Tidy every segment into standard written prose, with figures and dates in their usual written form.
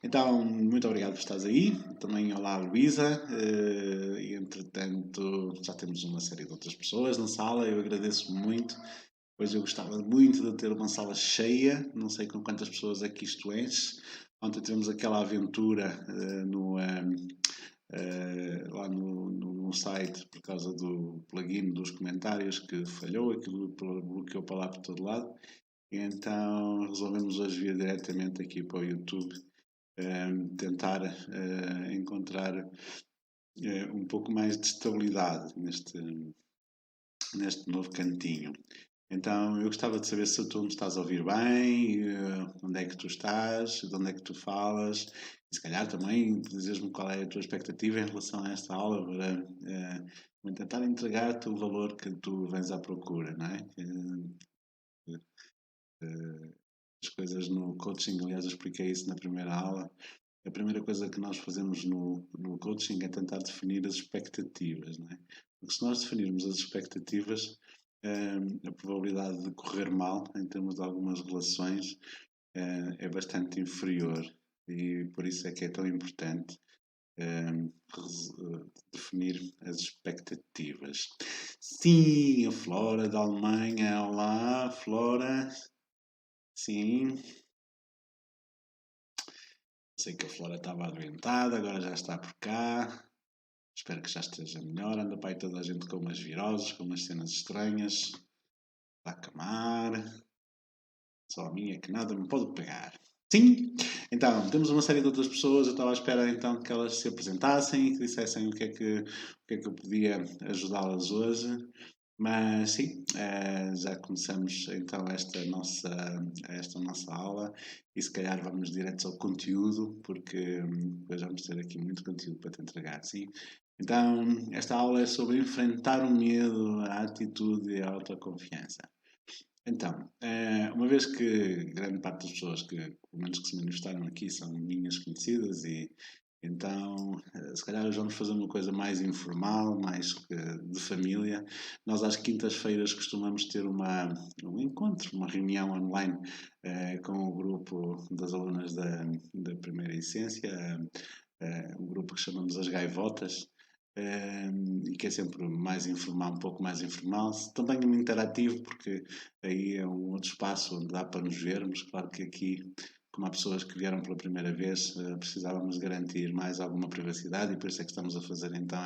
Então, muito obrigado por estares aí. Também olá, Luísa. E entretanto, já temos uma série de outras pessoas na sala. Eu agradeço muito. Hoje eu gostava muito de ter uma sala cheia. Não sei com quantas pessoas é que isto enche. Ontem tivemos aquela aventura lá no site por causa do plugin dos comentários que falhou, aquilo bloqueou para lá por todo lado. E então resolvemos hoje vir diretamente aqui para o YouTube tentar encontrar um pouco mais de estabilidade neste novo cantinho. Então eu gostava de saber se tu me estás a ouvir bem, onde é que tu estás, de onde é que tu falas, e se calhar também dizes-me qual é a tua expectativa em relação a esta aula para tentar entregar-te o valor que tu vens à procura, não é? As coisas no coaching, aliás, eu expliquei isso na primeira aula. A primeira coisa que nós fazemos no coaching é tentar definir as expectativas, não é? Porque se nós definirmos as expectativas, a probabilidade de correr mal em termos de algumas relações é bastante inferior e por isso é que é tão importante definir as expectativas. Sim, a Flora da Alemanha. Olá, Flora. Sim, sei que a Flora estava adoentada, agora já está por cá. Espero que já esteja melhor. Anda para aí toda a gente com umas viroses, com umas cenas estranhas. Está a camar. Só a minha que nada me pode pegar. Sim! Então, temos uma série de outras pessoas. Eu estava à espera então que elas se apresentassem e que dissessem o que é que eu podia ajudá-las hoje. Mas sim, já começamos então esta nossa aula e se calhar vamos direto ao conteúdo, porque depois vamos ter aqui muito conteúdo para te entregar, sim? Então, esta aula é sobre enfrentar o medo, a atitude e a autoconfiança. Então, uma vez que grande parte das pessoas que, pelo menos que se manifestaram aqui, são minhas conhecidas e então, se calhar hoje vamos fazer uma coisa mais informal, mais de família. Nós às quintas-feiras costumamos ter um encontro, uma reunião online com o grupo das alunas da primeira essência, um grupo que chamamos as Gaivotas, e que é sempre mais informal, um pouco mais informal, também interativo, porque aí é um outro espaço onde dá para nos vermos. Claro que aqui, como há pessoas que vieram pela primeira vez, precisávamos garantir mais alguma privacidade e por isso é que estamos a fazer então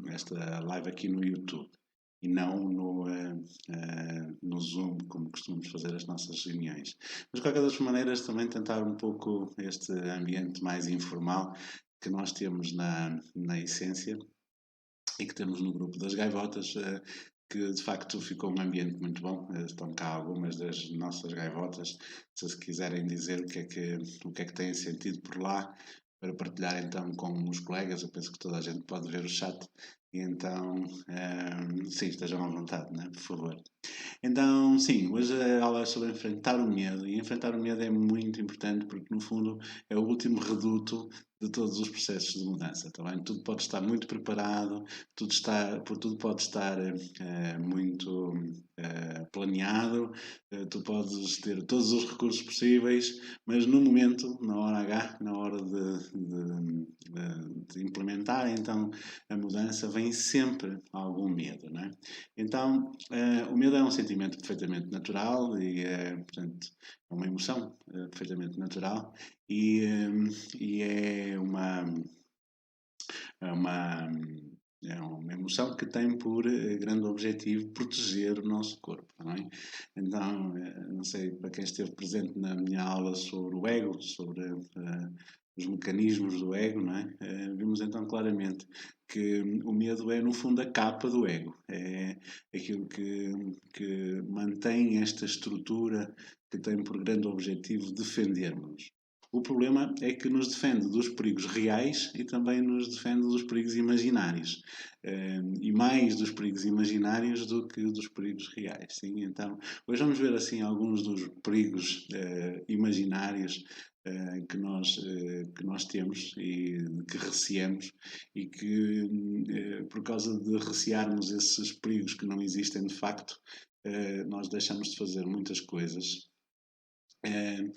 esta live aqui no YouTube e não no Zoom, como costumamos fazer as nossas reuniões. Mas, de qualquer das maneiras, também tentar um pouco este ambiente mais informal que nós temos na essência e que temos no grupo das gaivotas, que de facto ficou um ambiente muito bom. Estão cá algumas das nossas gaivotas, se quiserem dizer o que é que têm sentido por lá, para partilhar então com os colegas. Eu penso que toda a gente pode ver o chat e então, sim, estejam à vontade, né? Por favor. Então, sim, hoje a aula é sobre enfrentar o medo e enfrentar o medo é muito importante porque, no fundo, é o último reduto de todos os processos de mudança, tá bem? Tudo pode estar muito preparado, tudo pode estar muito planeado, tu podes ter todos os recursos possíveis, mas no momento, na hora H, na hora de implementar então a mudança, vem sempre algum medo, não é? Então, o medo é um sentimento perfeitamente natural e, portanto, é uma emoção perfeitamente natural e é uma, é uma emoção que tem por grande objetivo proteger o nosso corpo, não é? Então, não sei, para quem esteve presente na minha aula sobre o ego, sobre os mecanismos do ego, não é? Vimos então claramente que o medo é, no fundo, a capa do ego. É aquilo que mantém esta estrutura que tem por grande objetivo defendermos. O problema é que nos defende dos perigos reais e também nos defende dos perigos imaginários. E mais dos perigos imaginários do que dos perigos reais. Sim? Então, hoje vamos ver assim alguns dos perigos imaginários que nós temos e que receamos e que, por causa de recearmos esses perigos que não existem de facto, nós deixamos de fazer muitas coisas Eh,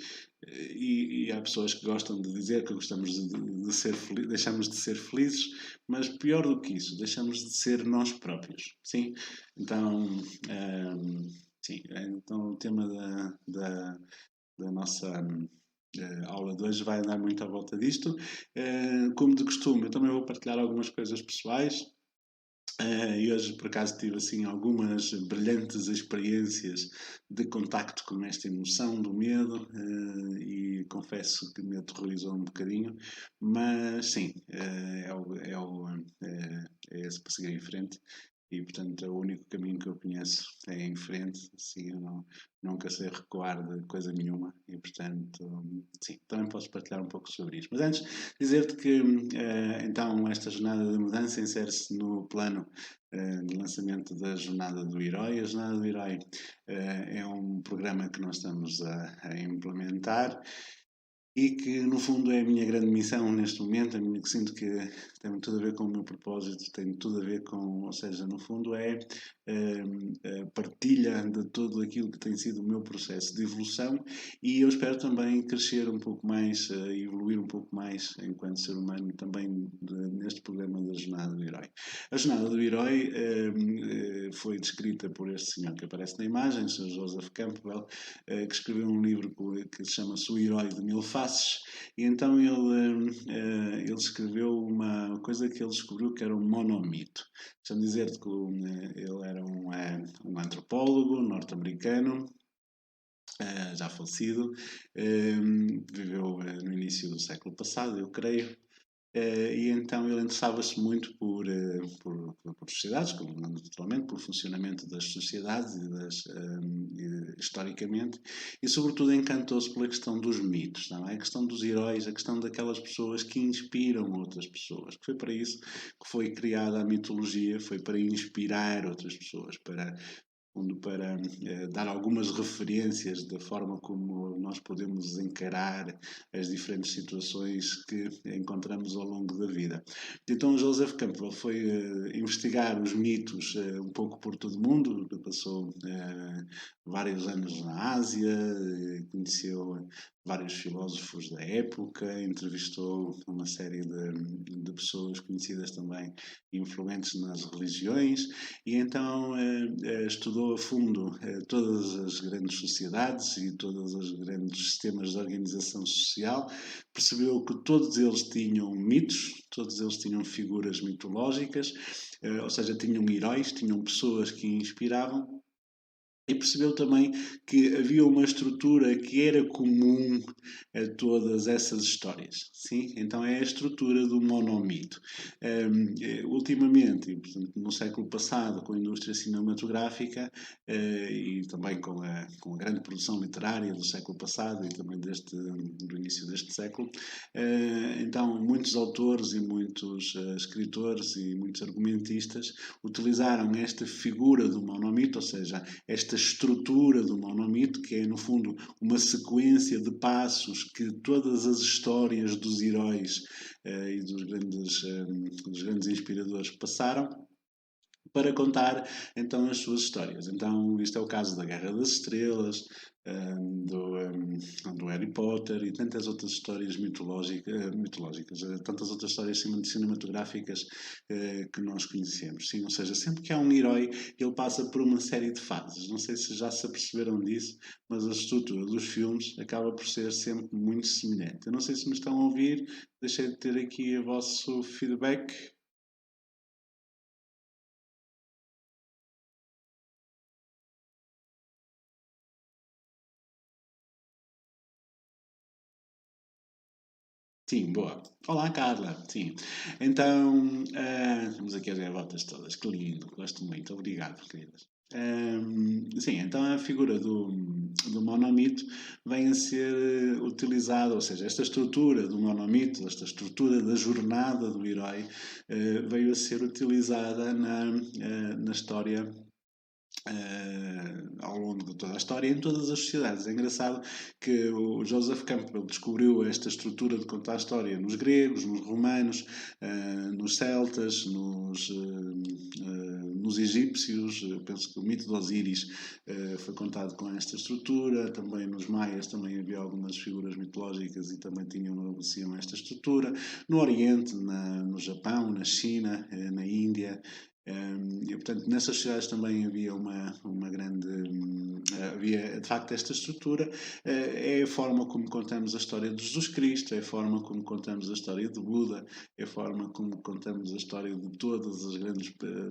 e há pessoas que gostam de dizer que gostamos de ser deixamos de ser felizes, mas pior do que isso, deixamos de ser nós próprios, sim? Então, sim, então o tema da nossa aula de hoje vai andar muito à volta disto. Como de costume, eu também vou partilhar algumas coisas pessoais. E hoje, por acaso, tive assim algumas brilhantes experiências de contacto com esta emoção do medo e confesso que me aterrorizou um bocadinho, mas sim, é esse para seguir em frente e, portanto, é o único caminho que eu conheço é em frente, assim, eu nunca sei recuar de coisa nenhuma e, portanto, sim, também posso partilhar um pouco sobre isto. Mas antes, dizer-te que, então, esta jornada de mudança insere-se no plano de lançamento da Jornada do Herói. A Jornada do Herói é um programa que nós estamos a implementar e que no fundo é a minha grande missão neste momento, que sinto que tem tudo a ver com o meu propósito, tem tudo a ver com, ou seja, no fundo é a partilha de tudo aquilo que tem sido o meu processo de evolução e eu espero também crescer um pouco mais, evoluir um pouco mais enquanto ser humano também neste programa da Jornada do Herói. A Jornada do Herói foi descrita por este senhor que aparece na imagem, o Sr. Joseph Campbell, que escreveu um livro que se chama O Herói de Mil Faces, e então ele escreveu uma coisa que ele descobriu que era um monomito. Deixa-me dizer-te que ele era um antropólogo norte-americano, já falecido, viveu no início do século passado, eu creio, e então ele interessava-se muito por sociedades, naturalmente, pelo funcionamento das sociedades historicamente, e sobretudo encantou-se pela questão dos mitos, não é? A questão dos heróis, a questão daquelas pessoas que inspiram outras pessoas, que foi para isso que foi criada a mitologia, foi para inspirar outras pessoas, para dar algumas referências da forma como nós podemos encarar as diferentes situações que encontramos ao longo da vida. Então Joseph Campbell foi investigar os mitos um pouco por todo o mundo, passou vários anos na Ásia, conheceu vários filósofos da época, entrevistou uma série de pessoas conhecidas também, influentes nas religiões, e então estudou a fundo todas as grandes sociedades e todos os grandes sistemas de organização social, percebeu que todos eles tinham mitos, todos eles tinham figuras mitológicas, ou seja, tinham heróis, tinham pessoas que inspiravam, e percebeu também que havia uma estrutura que era comum a todas essas histórias. Sim? Então é a estrutura do monomito. Ultimamente, e, portanto, no século passado, com a indústria cinematográfica e também com a grande produção literária do século passado e também do início deste século, então muitos autores e muitos escritores e muitos argumentistas utilizaram esta figura do monomito, ou seja, esta estrutura do monomito, que é no fundo uma sequência de passos que todas as histórias dos heróis e dos grandes inspiradores passaram, para contar então as suas histórias. Então, isto é o caso da Guerra das Estrelas, do Harry Potter e tantas outras histórias mitológicas, tantas outras histórias cinematográficas que nós conhecemos. Sim, ou seja, sempre que há um herói, ele passa por uma série de fases. Não sei se já se aperceberam disso, mas a estrutura dos filmes acaba por ser sempre muito semelhante. Eu não sei se me estão a ouvir, deixei de ter aqui o vosso feedback. Sim, boa. Olá, Carla. Sim. Então, temos aqui as gaivotas todas. Que lindo. Gosto muito. Obrigado, queridas. Sim, então a figura do monomito vem a ser utilizada, ou seja, esta estrutura do monomito, esta estrutura da jornada do herói, veio a ser utilizada na história ao longo de toda a história, em todas as sociedades. É engraçado que o Joseph Campbell descobriu esta estrutura de contar a história nos gregos, nos romanos, nos celtas, nos egípcios. Eu penso que o mito de Osíris foi contado com esta estrutura. Também nos maias também havia algumas figuras mitológicas e também tinham esta estrutura. No Oriente, no Japão, na China, na Índia, e, portanto, nessas sociedades também havia uma grande. Havia, de facto, esta estrutura. É a forma como contamos a história de Jesus Cristo, é a forma como contamos a história de Buda, é a forma como contamos a história de todas as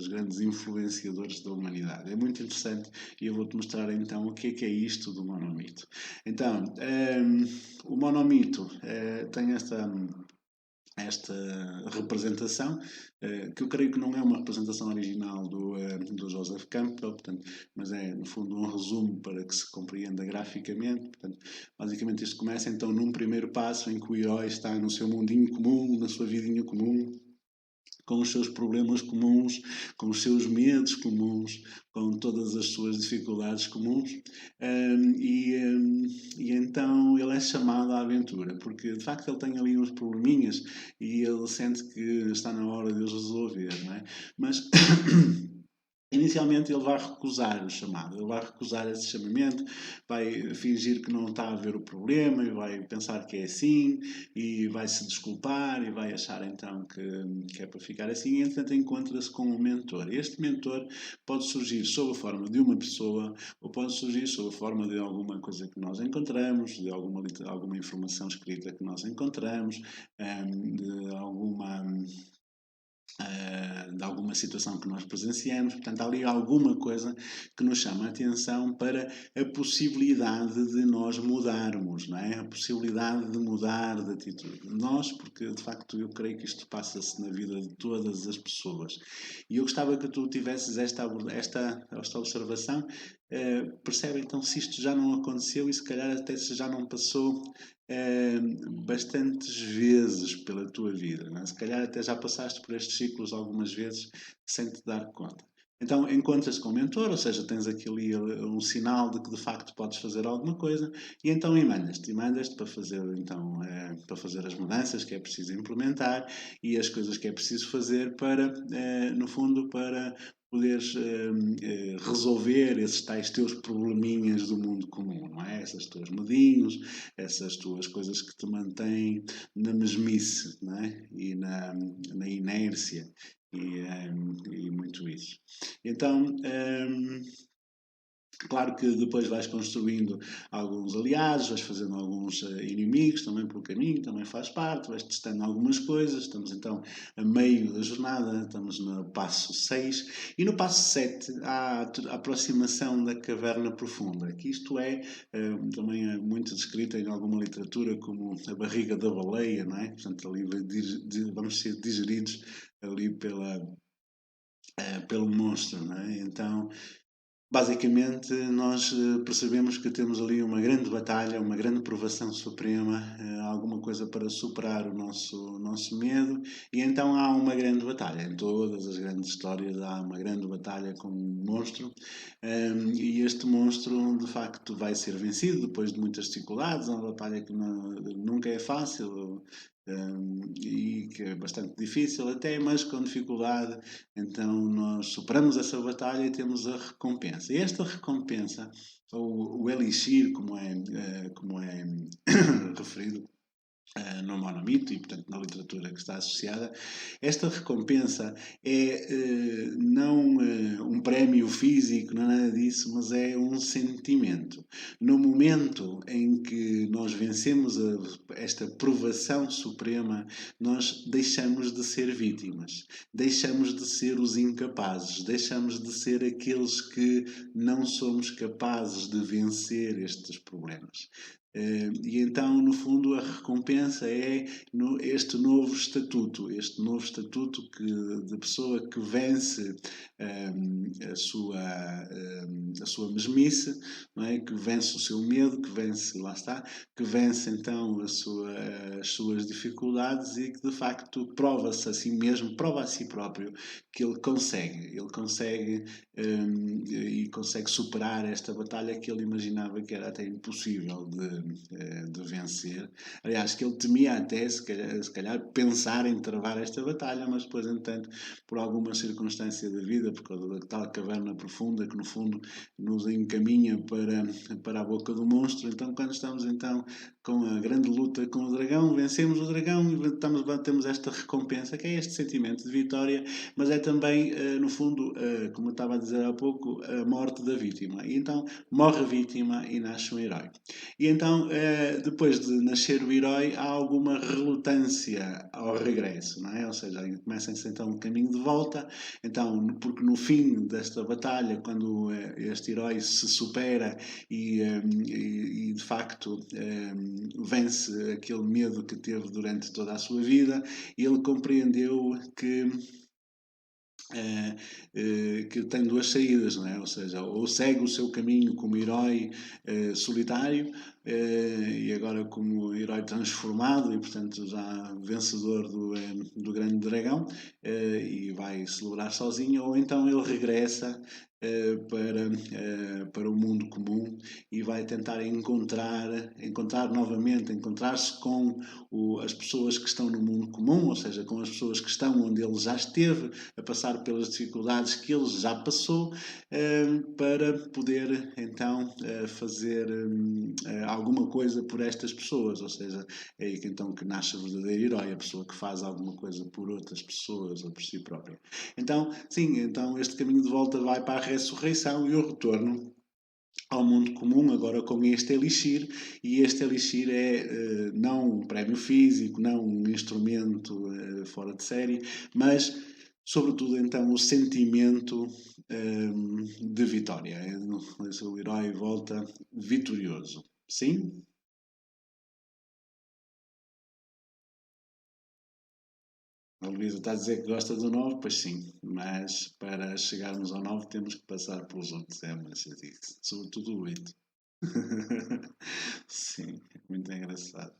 grandes influenciadores da humanidade. É muito interessante e eu vou-te mostrar então o que é isto do monomito. Então, o monomito tem esta representação, que eu creio que não é uma representação original do Joseph Campbell, portanto, mas é, no fundo, um resumo para que se compreenda graficamente. Portanto, basicamente, isto começa então num primeiro passo em que o herói está no seu mundinho comum, na sua vidinha comum, com os seus problemas comuns, com os seus medos comuns, com todas as suas dificuldades comuns, e então ele é chamado à aventura, porque de facto ele tem ali uns probleminhas e ele sente que está na hora de os resolver, não é? Mas inicialmente ele vai recusar o chamado, ele vai recusar esse chamamento, vai fingir que não está a ver o problema e vai pensar que é assim e vai se desculpar e vai achar então que é para ficar assim, e entretanto encontra-se com um mentor. Este mentor pode surgir sob a forma de uma pessoa ou pode surgir sob a forma de alguma coisa que nós encontramos, de alguma informação escrita que nós encontramos, de alguma situação que nós presenciamos. Portanto, há ali alguma coisa que nos chama a atenção para a possibilidade de nós mudarmos, não é? A possibilidade de mudar de atitude. Nós, porque de facto eu creio que isto passa-se na vida de todas as pessoas. E eu gostava que tu tivesses esta observação. Percebe então se isto já não aconteceu e se calhar até se já não passou bastantes vezes pela tua vida, não é? Se calhar até já passaste por estes ciclos algumas vezes sem te dar conta. Então encontras com o mentor, ou seja, tens aqui um sinal de que de facto podes fazer alguma coisa e então emandas-te para fazer, então, para fazer as mudanças que é preciso implementar e as coisas que é preciso fazer para, no fundo, para poderes resolver esses tais teus probleminhas do mundo comum, não é? Esses teus medinhos, essas tuas coisas que te mantêm na mesmice, não é? E na inércia e muito isso. Então, claro que depois vais construindo alguns aliados, vais fazendo alguns inimigos também pelo caminho, também faz parte, vais testando algumas coisas. Estamos então a meio da jornada, estamos no passo 6 e no passo 7 há a aproximação da caverna profunda, que isto também é muito descrito em alguma literatura como a barriga da baleia, não é? Portanto, ali vamos ser digeridos ali pelo monstro, não é? Então, basicamente, nós percebemos que temos ali uma grande batalha, uma grande provação suprema, alguma coisa para superar o nosso medo, e então há uma grande batalha. Em todas as grandes histórias há uma grande batalha com um monstro, e este monstro, de facto, vai ser vencido depois de muitas dificuldades. É uma batalha que nunca é fácil, e que é bastante difícil até, mas com dificuldade então nós superamos essa batalha e temos a recompensa. E esta recompensa, ou o elixir, como é referido no monomito e, portanto, na literatura que está associada, esta recompensa é não um prémio físico, não é nada disso, mas é um sentimento. No momento em que nós vencemos esta provação suprema, nós deixamos de ser vítimas, deixamos de ser os incapazes, deixamos de ser aqueles que não somos capazes de vencer estes problemas. E então, no fundo, a recompensa é este novo estatuto de pessoa que vence a sua mesmice, não é? Que vence o seu medo, que vence, lá está, que vence então as suas dificuldades e que de facto prova-se a si mesmo, prova a si próprio que ele consegue e consegue superar esta batalha que ele imaginava que era até impossível de vencer. Aliás, que ele temia até, se calhar, pensar em travar esta batalha, mas depois, entanto, por alguma circunstância da vida, por causa da tal caverna profunda que no fundo nos encaminha para a boca do monstro, então quando estamos então com a grande luta com o dragão, vencemos o dragão e temos esta recompensa, que é este sentimento de vitória, mas é também, no fundo, como eu estava a dizer há pouco, a morte da vítima. E então morre a vítima e nasce um herói. E então, depois de nascer o herói, há alguma relutância ao regresso, não é? Ou seja, começa-se então um caminho de volta, então, porque no fim desta batalha, quando este herói se supera e de facto vence aquele medo que teve durante toda a sua vida, ele compreendeu que tem duas saídas, não é? Ou seja, ou segue o seu caminho como herói solitário e agora como herói transformado e portanto já vencedor do grande dragão e vai celebrar sozinho, ou então ele regressa para o mundo comum e vai tentar encontrar novamente, encontrar-se com as pessoas que estão no mundo comum, ou seja, com as pessoas que estão onde ele já esteve, a passar pelas dificuldades que ele já passou, para poder então fazer alguma coisa por estas pessoas, ou seja, é aí que então que nasce o verdadeiro herói, a pessoa que faz alguma coisa por outras pessoas ou por si própria. Então, sim, então este caminho de volta vai para a ressurreição e o retorno ao mundo comum, agora com este elixir, e este elixir é não um prémio físico, não um instrumento fora de série, mas sobretudo então o sentimento de vitória. O herói volta vitorioso. Sim? A Luísa está a dizer que gosta do 9, pois sim, mas para chegarmos ao 9 temos que passar pelos outros, é uma chatice, sobretudo o 8. Sim, é muito engraçado.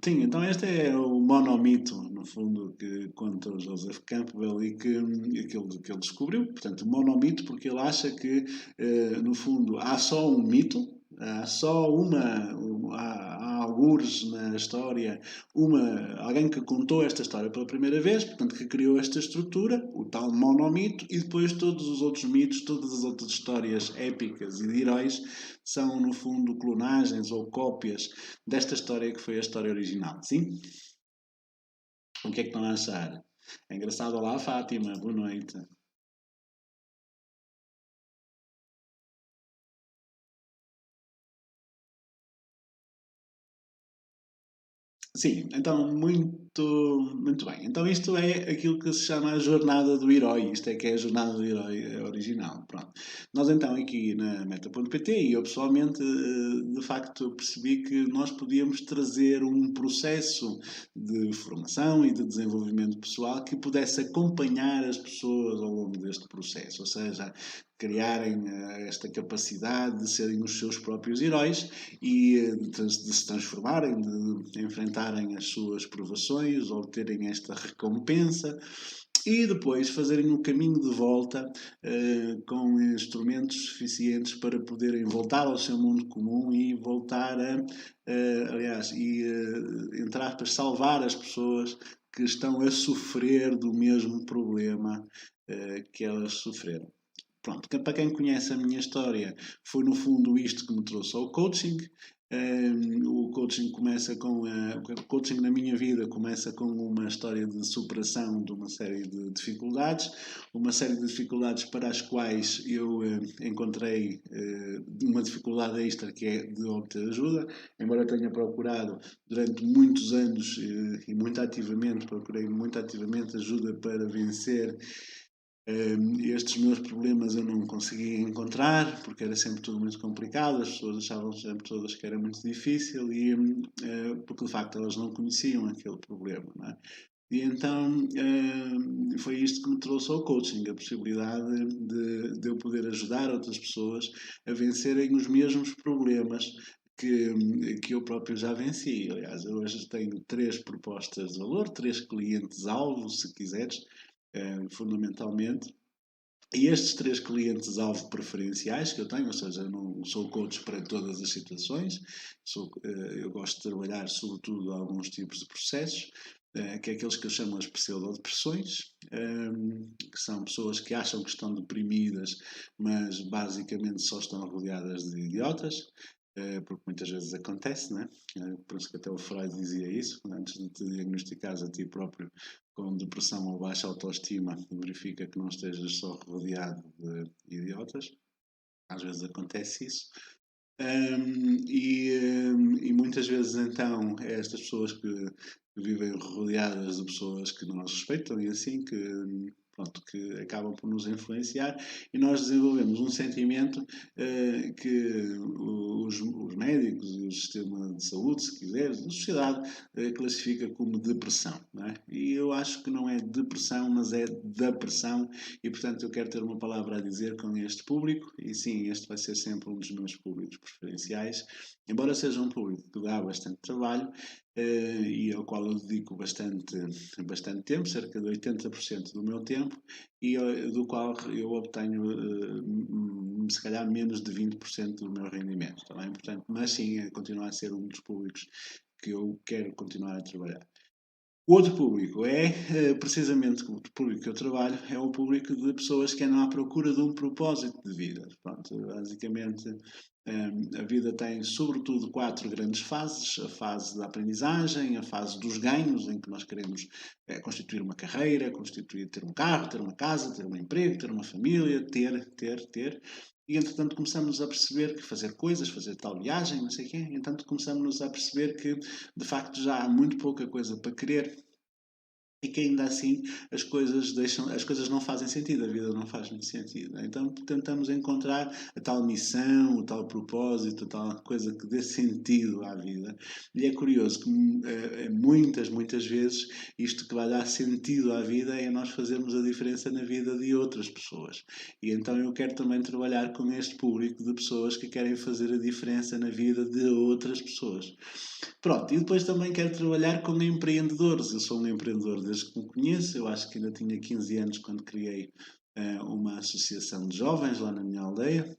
Sim, então este é o monomito, no fundo, que conta o Joseph Campbell e que ele descobriu. Portanto, o monomito porque ele acha que, no fundo, há só um mito, há só há algures na história, alguém que contou esta história pela primeira vez, portanto, que criou esta estrutura, o tal monomito, e depois todos os outros mitos, todas as outras histórias épicas e de heróis são, no fundo, clonagens ou cópias desta história que foi a história original. Sim? O que é que estão a achar? É engraçado. Olá, Fátima. Boa noite. Sim, então muito bem. Então isto é aquilo que se chama a jornada do herói. Isto é que é a jornada do herói original. Pronto. Nós então aqui na Meta.pt e eu pessoalmente de facto percebi que nós podíamos trazer um processo de formação e de desenvolvimento pessoal que pudesse acompanhar as pessoas ao longo deste processo. Ou seja, criarem esta capacidade de serem os seus próprios heróis e de se transformarem, de enfrentarem as suas provações, obterem esta recompensa e depois fazerem o caminho de volta com instrumentos suficientes para poderem voltar ao seu mundo comum e voltar aliás, entre aspas, salvar as pessoas que estão a sofrer do mesmo problema que elas sofreram. Pronto, para quem conhece a minha história, foi no fundo isto que me trouxe ao coaching. O coaching o coaching na minha vida começa com uma história de superação de uma série de dificuldades, uma série de dificuldades para as quais eu encontrei uma dificuldade extra que é de obter ajuda, embora eu tenha procurado durante muitos anos procurei muito ativamente ajuda para vencer Estes meus problemas eu não conseguia encontrar, porque era sempre tudo muito complicado, as pessoas achavam sempre todas que era muito difícil, e porque de facto elas não conheciam aquele problema, não é? E então foi isto que me trouxe ao coaching, a possibilidade de eu poder ajudar outras pessoas a vencerem os mesmos problemas que eu próprio já venci. Aliás, eu hoje tenho 3 propostas de valor, 3 clientes-alvo, se quiseres, fundamentalmente. E estes 3 clientes-alvo preferenciais que eu tenho, ou seja, eu não sou coach para todas as situações, eu gosto de trabalhar sobretudo alguns tipos de processos, que é aqueles que eu chamo as pseudodepressões, que são pessoas que acham que estão deprimidas, mas basicamente só estão rodeadas de idiotas, porque muitas vezes acontece, né? Por isso que até o Freud dizia isso, antes de te diagnosticares a ti próprio com depressão ou baixa autoestima, verifica que não estejas só rodeado de idiotas. Às vezes acontece isso. E muitas vezes então estas pessoas que vivem rodeadas de pessoas que não nos respeitam e assim pronto, que acabam por nos influenciar, e nós desenvolvemos um sentimento que os médicos e o sistema de saúde, se quiseres, a sociedade classifica como depressão, não é? E eu acho que não é depressão, mas é depressão, e portanto eu quero ter uma palavra a dizer com este público, e sim, este vai ser sempre um dos meus públicos preferenciais, embora seja um público que dá bastante trabalho, e ao qual eu dedico bastante tempo, cerca de 80% do meu tempo, e do qual eu obtenho se calhar menos de 20% do meu rendimento, também, portanto, mas sim, continua a ser um dos públicos que eu quero continuar a trabalhar. O outro público é, precisamente o público que eu trabalho, é o público de pessoas que andam à procura de um propósito de vida. Pronto, basicamente, a vida tem sobretudo 4 grandes fases: a fase da aprendizagem, a fase dos ganhos, em que nós queremos constituir uma carreira, ter um carro, ter uma casa, ter um emprego, ter uma família, ter. E entretanto começamos a perceber que fazer coisas, fazer tal viagem, não sei o quê, entretanto começamos a perceber que de facto já há muito pouca coisa para querer, e que ainda assim as coisas não fazem sentido, a vida não faz muito sentido. Então tentamos encontrar a tal missão, o tal propósito, a tal coisa que dê sentido à vida. E é curioso que muitas vezes isto que vai dar sentido à vida é nós fazermos a diferença na vida de outras pessoas. E então eu quero também trabalhar com este público de pessoas que querem fazer a diferença na vida de outras pessoas. Pronto, e depois também quero trabalhar com empreendedores. Eu sou um empreendedor desde que me conheço, eu acho que ainda tinha 15 anos quando criei uma associação de jovens lá na minha aldeia.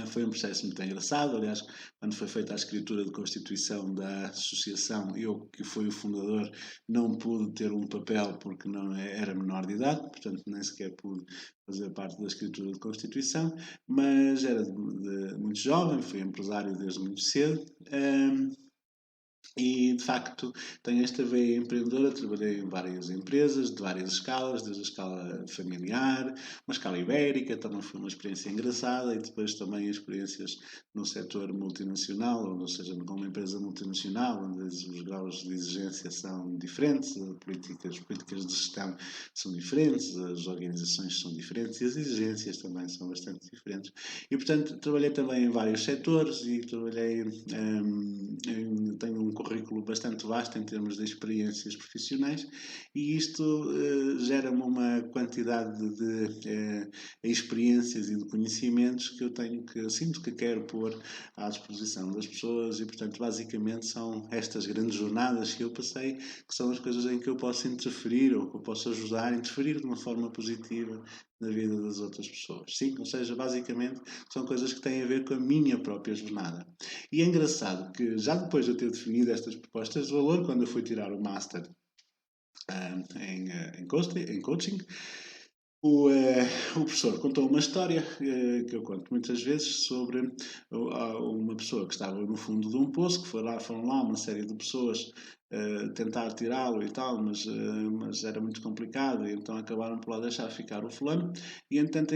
Foi um processo muito engraçado. Aliás, quando foi feita a escritura de constituição da associação, eu, que fui o fundador, não pude ter um papel porque não era menor de idade, portanto nem sequer pude fazer parte da escritura de constituição, mas era muito jovem, fui empresário desde muito cedo. E de facto tenho esta veia empreendedora. Trabalhei em várias empresas de várias escalas, desde a escala familiar, uma escala ibérica, também foi uma experiência engraçada, e depois também experiências no setor multinacional, ou seja, com uma empresa multinacional, onde os graus de exigência são diferentes, as políticas de gestão são diferentes, as organizações são diferentes e as exigências também são bastante diferentes. E portanto trabalhei também em vários setores e tenho um currículo bastante vasto em termos de experiências profissionais, e isto gera-me uma quantidade de experiências e de conhecimentos que eu sinto que quero pôr à disposição das pessoas, e portanto basicamente são estas grandes jornadas que eu passei que são as coisas em que eu posso interferir, ou que eu posso ajudar a interferir de uma forma positiva na vida das outras pessoas. Sim, ou seja, basicamente são coisas que têm a ver com a minha própria jornada. E é engraçado que já depois de eu ter definido estas propostas de valor, quando eu fui tirar o Master em coaching, o professor contou uma história que eu conto muitas vezes sobre uma pessoa que estava no fundo de um poço, que foram lá uma série de pessoas tentar tirá-lo e tal, mas era muito complicado, e então acabaram por lá deixar ficar o fulano, e entanto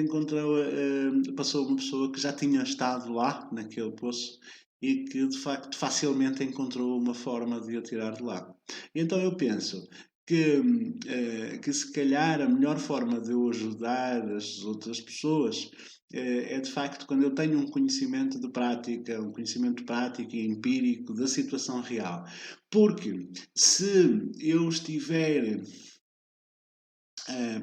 passou uma pessoa que já tinha estado lá naquele poço e que de facto facilmente encontrou uma forma de o tirar de lá. E então eu penso que se calhar a melhor forma de eu ajudar as outras pessoas é de facto quando eu tenho um conhecimento de prática, um conhecimento prático e empírico da situação real. Porque se eu estiver,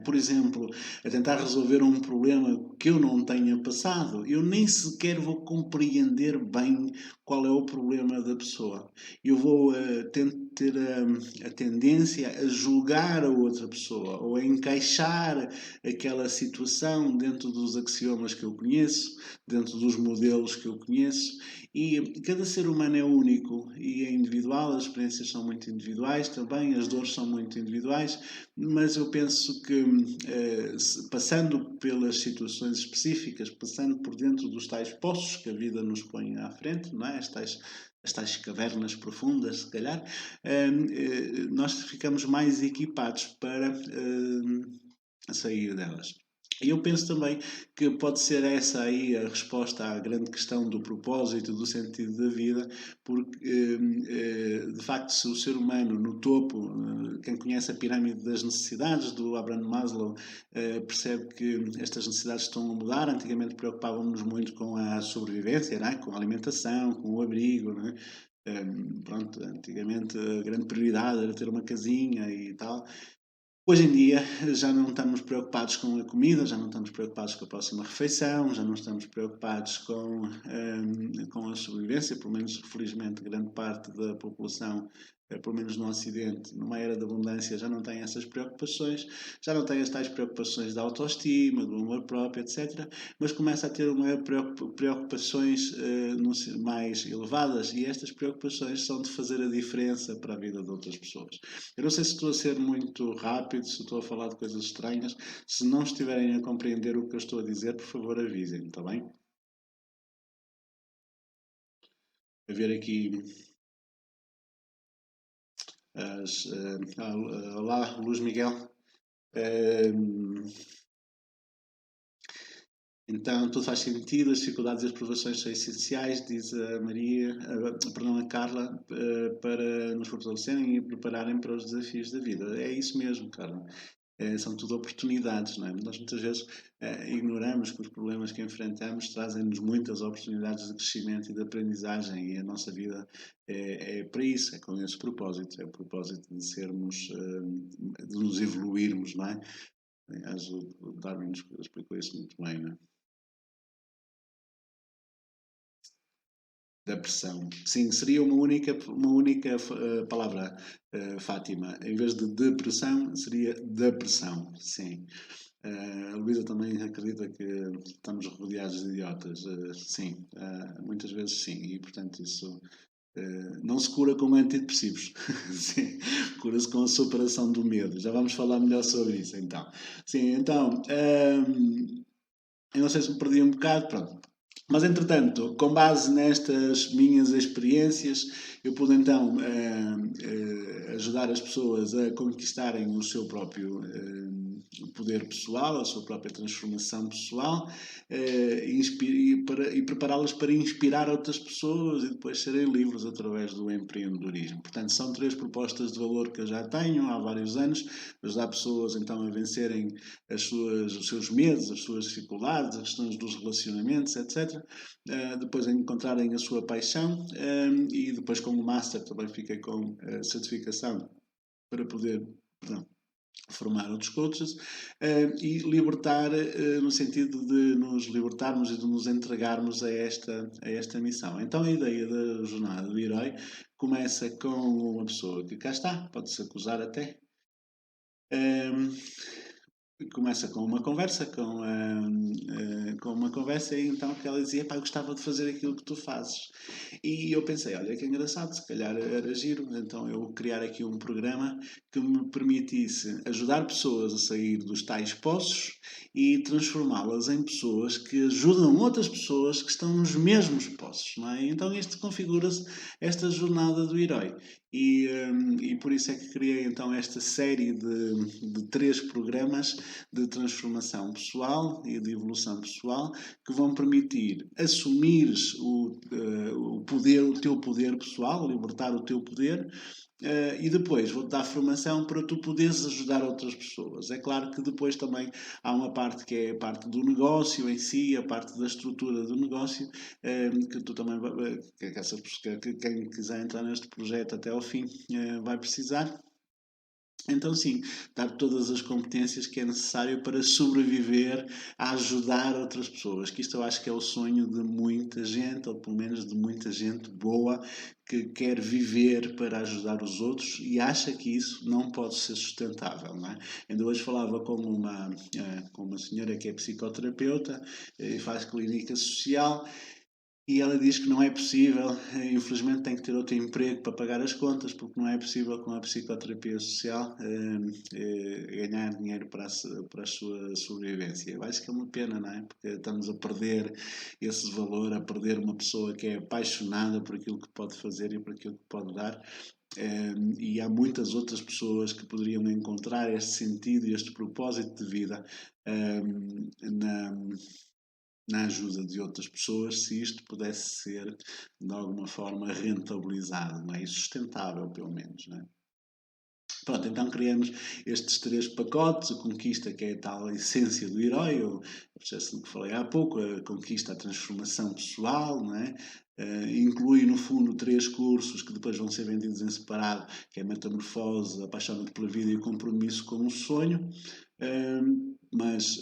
por exemplo, a tentar resolver um problema que eu não tenha passado, eu nem sequer vou compreender bem qual é o problema da pessoa. Eu vou ter a tendência a julgar a outra pessoa ou a encaixar aquela situação dentro dos axiomas que eu conheço, dentro dos modelos que eu conheço. E cada ser humano é único e é individual, as experiências são muito individuais também, as dores são muito individuais, mas eu penso que passando pelas situações específicas, passando por dentro dos tais poços que a vida nos põe à frente, não é? As tais cavernas profundas, se calhar, nós ficamos mais equipados para sair delas. E eu penso também que pode ser essa aí a resposta à grande questão do propósito, do sentido da vida, porque de facto se o ser humano no topo, quem conhece a pirâmide das necessidades do Abraham Maslow, percebe que estas necessidades estão a mudar. Antigamente preocupávamos-nos muito com a sobrevivência, não é? Com a alimentação, com o abrigo, não é? Pronto, antigamente a grande prioridade era ter uma casinha e tal. Hoje em dia já não estamos preocupados com a comida, já não estamos preocupados com a próxima refeição, já não estamos preocupados com a sobrevivência, pelo menos felizmente grande parte da população, pelo menos no Ocidente, numa era de abundância, já não tem essas preocupações, já não tem as tais preocupações da autoestima, do amor próprio, etc., mas começa a ter preocupações mais elevadas, e estas preocupações são de fazer a diferença para a vida de outras pessoas. Eu não sei se estou a ser muito rápido, se estou a falar de coisas estranhas. Se não estiverem a compreender o que eu estou a dizer, por favor avisem-me, está bem? A ver aqui olá, Luís Miguel. Então, tudo faz sentido, as dificuldades e as provações são essenciais, diz a Maria, perdão, a Carla, para nos fortalecerem e prepararem para os desafios da vida. É isso mesmo, Carla. São tudo oportunidades, não é? Nós muitas vezes ignoramos que os problemas que enfrentamos trazem-nos muitas oportunidades de crescimento e de aprendizagem, e a nossa vida é para isso, é com esse propósito, é o propósito de sermos, de nos evoluirmos, não é? Aliás, o Darwin explicou isso muito bem, não é? Da pressão. Sim, seria uma única palavra, Fátima. Em vez de depressão, seria da pressão. Sim. A Luísa também acredita que estamos rodeados de idiotas. Sim, muitas vezes sim. E, portanto, isso não se cura com antidepressivos. Sim, cura-se com a superação do medo. Já vamos falar melhor sobre isso, então. Sim, então, eu não sei se me perdi um bocado, pronto. Mas, entretanto, com base nestas minhas experiências, eu pude então ajudar as pessoas a conquistarem o seu próprio poder pessoal, a sua própria transformação pessoal, e prepará-las para inspirar outras pessoas e depois serem livres através do empreendedorismo. Portanto, são 3 propostas de valor que eu já tenho há vários anos: ajudar pessoas então a vencerem os seus medos, as suas dificuldades, as questões dos relacionamentos, etc. Depois encontrarem a sua paixão, e depois como Master também fiquei com a certificação para poder, perdão, formar outros coaches, e libertar no sentido de nos libertarmos e de nos entregarmos a esta missão. Então a ideia da jornada do herói começa com uma pessoa que cá está, pode-se acusar até. Começa com uma conversa, com uma conversa, e então que ela dizia: pá, eu gostava de fazer aquilo que tu fazes. E eu pensei: olha que engraçado, se calhar era giro, então eu criar aqui um programa que me permitisse ajudar pessoas a sair dos tais poços e transformá-las em pessoas que ajudam outras pessoas que estão nos mesmos poços, não é? Então isto configura-se esta jornada do herói. E por isso é que criei então esta série de 3 programas de transformação pessoal e de evolução pessoal que vão permitir assumires o poder, o teu poder pessoal, libertar o teu poder. E depois vou-te dar formação para tu poderes ajudar outras pessoas. É claro que depois também há uma parte que é a parte do negócio em si, a parte da estrutura do negócio, que tu também, que quem quiser entrar neste projeto até ao fim vai precisar. Então, sim, dar todas as competências que é necessário para sobreviver, a ajudar outras pessoas. Que isto eu acho que é o sonho de muita gente, ou pelo menos de muita gente boa, que quer viver para ajudar os outros e acha que isso não pode ser sustentável, não é? Ainda hoje falava com uma senhora que é psicoterapeuta e faz clínica social. E ela diz que não é possível, infelizmente tem que ter outro emprego para pagar as contas, porque não é possível com a psicoterapia social ganhar dinheiro para a sua sobrevivência. Eu acho que é uma pena, não é? Porque estamos a perder esse valor, a perder uma pessoa que é apaixonada por aquilo que pode fazer e por aquilo que pode dar. E há muitas outras pessoas que poderiam encontrar este sentido e este propósito de vida na ajuda de outras pessoas, se isto pudesse ser de alguma forma rentabilizado, não é? E sustentável, pelo menos, não é? Pronto, então criamos estes 3 pacotes, a conquista, que é a tal essência do herói, o processo do que falei há pouco, a conquista, a transformação pessoal, não é? Inclui no fundo 3 cursos que depois vão ser vendidos em separado, que é a metamorfose, apaixona-te pela vida e o compromisso com o sonho, mas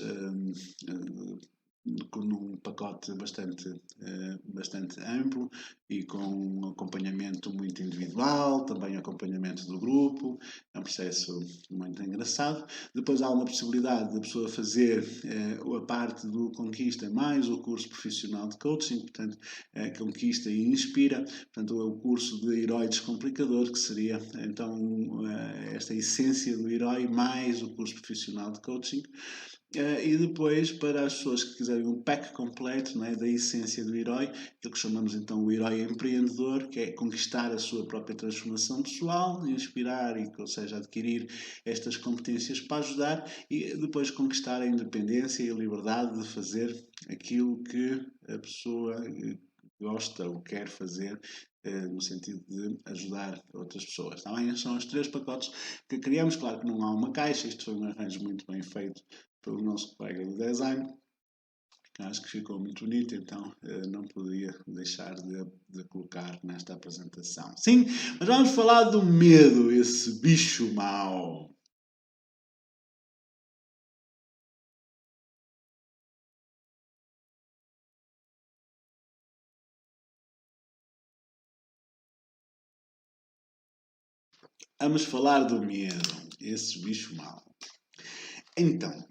num pacote bastante amplo e com um acompanhamento muito individual, também acompanhamento do grupo, é um processo muito engraçado. Depois há uma possibilidade da pessoa fazer a parte do Conquista mais o curso profissional de coaching, portanto, Conquista e Inspira, portanto, é o curso de herói descomplicador, que seria então esta essência do herói mais o curso profissional de coaching. E depois, para as pessoas que quiserem um pack completo, né, da essência do herói, aquilo que chamamos então o herói empreendedor, que é conquistar a sua própria transformação pessoal, inspirar, ou seja, adquirir estas competências para ajudar e depois conquistar a independência e a liberdade de fazer aquilo que a pessoa gosta ou quer fazer, no sentido de ajudar outras pessoas. Também são os 3 pacotes que criamos. Claro que não há uma caixa, isto foi um arranjo muito bem feito pelo nosso colega do design, que acho que ficou muito bonito, então não podia deixar de colocar nesta apresentação. Sim, mas vamos falar do medo, esse bicho mau. Vamos falar do medo, esse bicho mau. Então,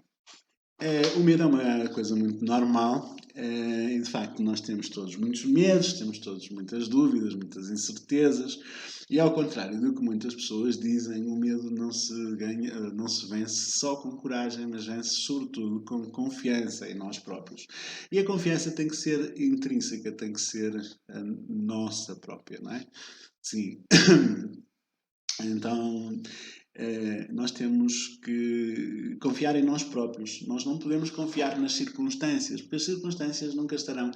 o medo é uma coisa muito normal e de facto nós temos todos muitos medos, temos todos muitas dúvidas, muitas incertezas e ao contrário do que muitas pessoas dizem, o medo não se ganha, não se vence só com coragem, mas vence sobretudo com confiança em nós próprios. E a confiança tem que ser intrínseca, tem que ser a nossa própria, não é? Sim. Então, nós temos que confiar em nós próprios. Nós não podemos confiar nas circunstâncias, porque as circunstâncias nunca estarão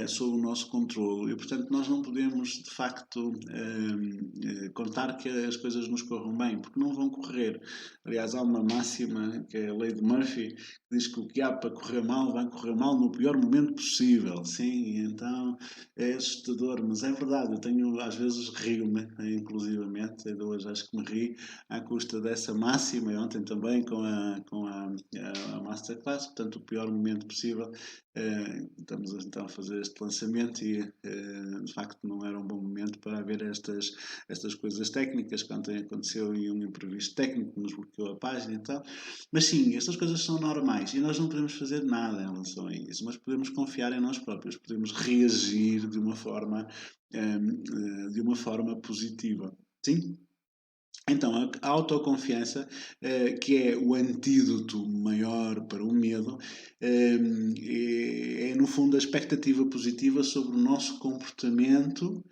sob o nosso controle e, portanto, nós não podemos, de facto, contar que as coisas nos corram bem, porque não vão correr. Aliás, há uma máxima, que é a lei de Murphy, que diz que o que há para correr mal vai correr mal no pior momento possível. Sim, então é assustador, mas é verdade. Eu tenho, às vezes, rio-me, inclusivamente, ainda hoje acho que me ri, à custa dessa máxima, e ontem também com a Masterclass, portanto, o pior momento possível. Estamos então a fazer este lançamento e, de facto, não era um bom momento para haver estas coisas técnicas, que ontem aconteceu e um imprevisto técnico que nos bloqueou a página e tal. Mas sim, estas coisas são normais e nós não podemos fazer nada em relação a isso, mas podemos confiar em nós próprios, podemos reagir de uma forma positiva. Sim? Então, a autoconfiança, que é o antídoto maior para o medo, é no fundo a expectativa positiva sobre o nosso comportamento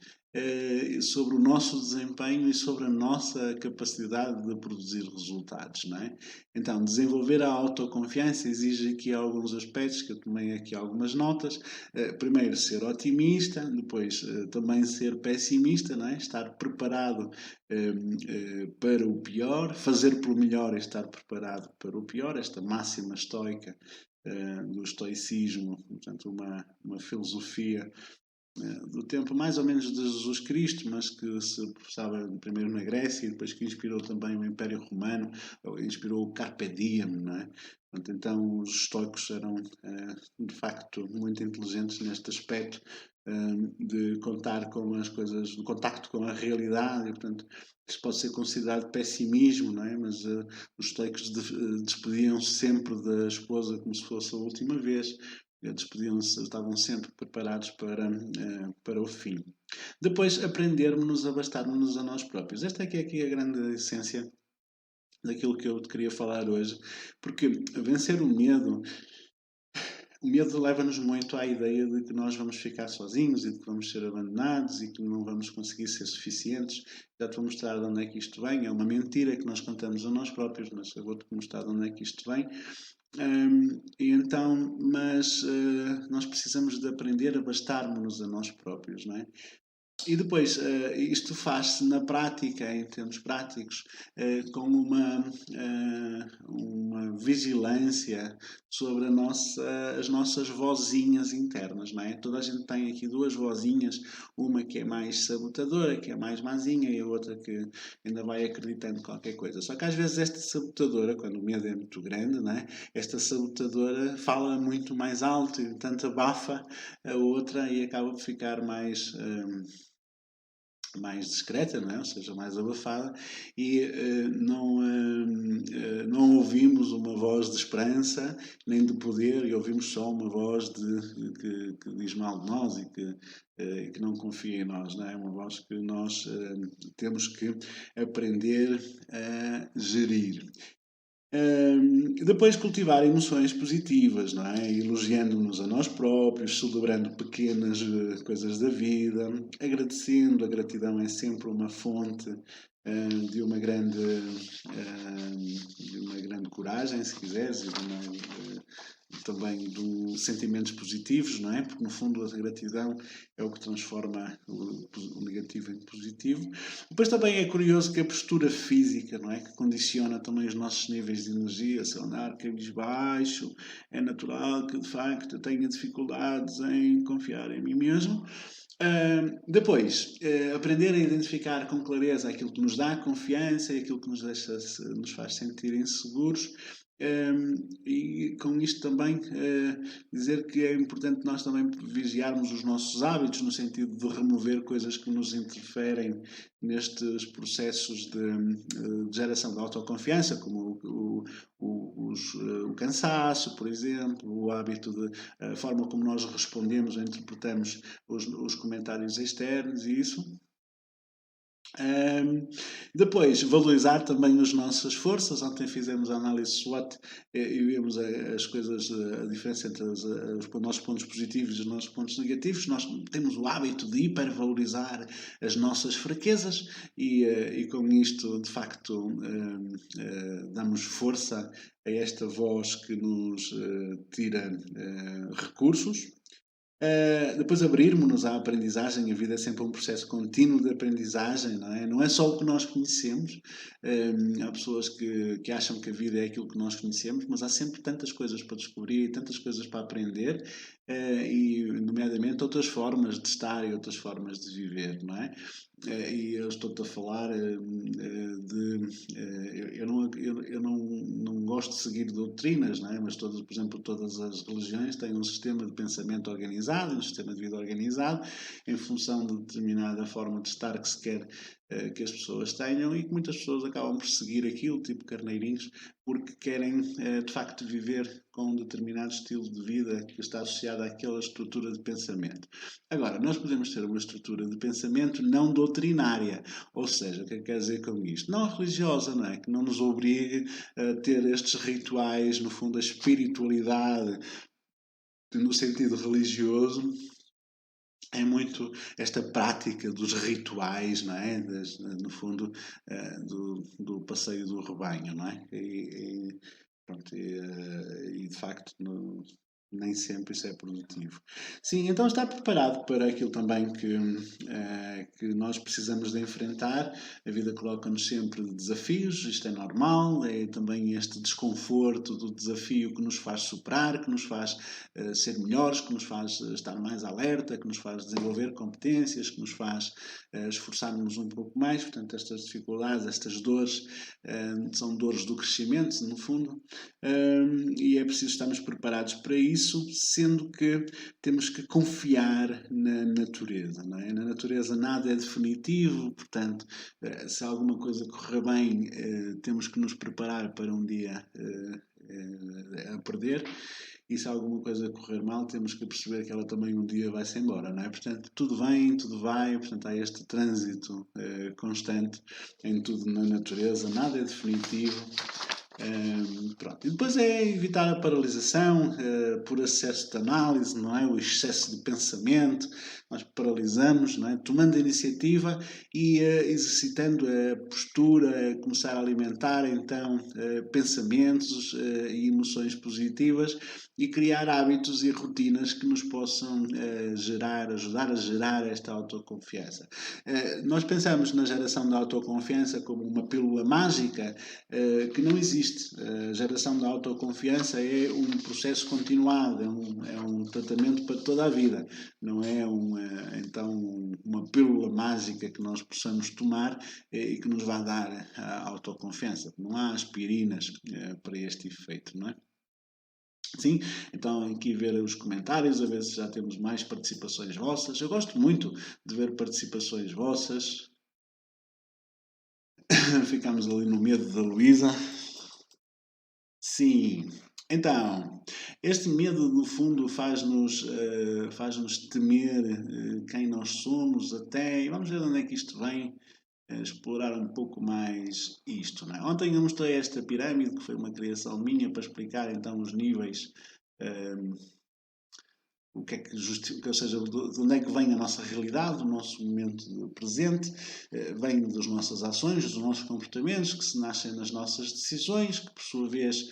sobre o nosso desempenho e sobre a nossa capacidade de produzir resultados, não é? Então, desenvolver a autoconfiança exige aqui alguns aspectos, que eu tomei aqui algumas notas. Primeiro, ser otimista, depois também ser pessimista, não é? Estar preparado para o pior, fazer pelo melhor e estar preparado para o pior, esta máxima estoica do estoicismo, portanto, uma filosofia do tempo mais ou menos de Jesus Cristo, mas que se professava primeiro na Grécia e depois que inspirou também o Império Romano, inspirou o Carpe Diem, não é? Portanto, então os estoicos eram de facto muito inteligentes neste aspecto de contar com as coisas, de contacto com a realidade, e portanto isto pode ser considerado pessimismo, não é? Mas os estoicos despediam-se sempre da esposa como se fosse a última vez. Despediam-se, estavam sempre preparados para o fim. Depois, aprendermos a bastarmos a nós próprios. Esta é aqui a grande essência daquilo que eu te queria falar hoje, porque vencer o medo leva-nos muito à ideia de que nós vamos ficar sozinhos e de que vamos ser abandonados e que não vamos conseguir ser suficientes. Já te vou mostrar de onde é que isto vem. É uma mentira que nós contamos a nós próprios, mas eu vou-te mostrar de onde é que isto vem. E então, mas nós precisamos de aprender a bastarmos-nos a nós próprios, não é? E depois, isto faz-se na prática, em termos práticos, com uma vigilância sobre as nossas vozinhas internas, não é? Toda a gente tem aqui duas vozinhas, uma que é mais sabotadora, que é mais mazinha, e a outra que ainda vai acreditando em qualquer coisa. Só que às vezes esta sabotadora, quando o medo é muito grande, não é? Esta sabotadora fala muito mais alto e tanto abafa a outra e acaba por ficar mais discreta, não é? Ou seja, mais abafada, e não ouvimos uma voz de esperança nem de poder, e ouvimos só uma voz que diz mal de nós e que não confia em nós, não é? Uma voz que nós temos que aprender a gerir. Depois cultivar emoções positivas, não é? Elogiando-nos a nós próprios, celebrando pequenas coisas da vida, agradecendo. A gratidão é sempre uma fonte de uma grande coragem, se quiseres, e também de sentimentos positivos, não é? Porque no fundo a gratidão é o que transforma o negativo em positivo. Depois também é curioso que a postura física, não é? Que condiciona também os nossos níveis de energia. Se eu andar cabisbaixo, é natural que de facto eu tenha dificuldades em confiar em mim mesmo. Depois, aprender a identificar com clareza aquilo que nos dá confiança e aquilo que nos faz sentir inseguros. E com isto também dizer que é importante nós também vigiarmos os nossos hábitos, no sentido de remover coisas que nos interferem nestes processos de geração de autoconfiança, como o cansaço, por exemplo, o hábito a forma como nós respondemos ou interpretamos os comentários externos e isso. Depois, valorizar também as nossas forças. Ontem fizemos a análise SWOT e vimos as coisas, a diferença entre os nossos pontos positivos e os nossos pontos negativos. Nós temos o hábito de hipervalorizar as nossas fraquezas e com isto, de facto, damos força a esta voz que nos tira recursos. Depois abrirmos-nos à aprendizagem. A vida é sempre um processo contínuo de aprendizagem, não é? Não é só o que nós conhecemos. Há pessoas que acham que a vida é aquilo que nós conhecemos, mas há sempre tantas coisas para descobrir, tantas coisas para aprender, e nomeadamente outras formas de estar e outras formas de viver, não é? E eu estou-te a falar eu não gosto de seguir doutrinas, não é? Mas por exemplo, todas as religiões têm um sistema de pensamento organizado, um sistema de vida organizado, em função de determinada forma de estar que se quer que as pessoas tenham, e que muitas pessoas acabam por seguir aquilo, tipo carneirinhos, porque querem de facto viver com um determinado estilo de vida que está associado àquela estrutura de pensamento. Agora, nós podemos ter uma estrutura de pensamento não doutrinária, ou seja, o que é que quer dizer com isto? Não religiosa, não é? Que não nos obrigue a ter estes rituais, no fundo a espiritualidade no sentido religioso, é muito esta prática dos rituais, não é? No fundo, do passeio do rebanho, não é? Pronto, e de facto nem sempre isso é produtivo. Sim, então está preparado para aquilo também que nós precisamos de enfrentar. A vida coloca-nos sempre desafios, isto é normal, é também este desconforto do desafio que nos faz superar, que nos faz ser melhores, que nos faz estar mais alerta, que nos faz desenvolver competências, que nos faz esforçar-nos um pouco mais. Portanto, estas dificuldades, estas dores, são dores do crescimento, no fundo, e é preciso estarmos preparados para isso, sendo que temos que confiar na natureza. Não é? Na natureza nada é definitivo, portanto, se alguma coisa correr bem, temos que nos preparar para um dia a perder. E se alguma coisa correr mal, temos que perceber que ela também um dia vai-se embora, não é? Portanto, tudo vem, tudo vai, portanto, há este trânsito constante em tudo na natureza, nada é definitivo. Pronto. E depois é evitar a paralisação por excesso de análise, não é? O excesso de pensamento, nós paralisamos, não é? Tomando a iniciativa e exercitando a postura, começar a alimentar então pensamentos e emoções positivas e criar hábitos e rotinas que nos possam ajudar a gerar esta autoconfiança. Nós pensamos na geração da autoconfiança como uma pílula mágica que não existe. A geração da autoconfiança é um processo continuado, é um tratamento para toda a vida, não é então uma pílula mágica que nós possamos tomar e que nos vai dar a autoconfiança. Não há aspirinas para este efeito, não é? Sim, então aqui ver os comentários, a ver se já temos mais participações vossas. Eu gosto muito de ver participações vossas. Ficamos ali no medo da Luísa. Sim, então, este medo, no fundo, faz-nos temer quem nós somos até, e vamos ver de onde é que isto vem, explorar um pouco mais isto. Não é? Ontem eu mostrei esta pirâmide, que foi uma criação minha, para explicar então os níveis o que é que justifica, ou seja, de onde é que vem a nossa realidade, o nosso momento presente, vem das nossas ações, dos nossos comportamentos, que se nascem nas nossas decisões, que por sua vez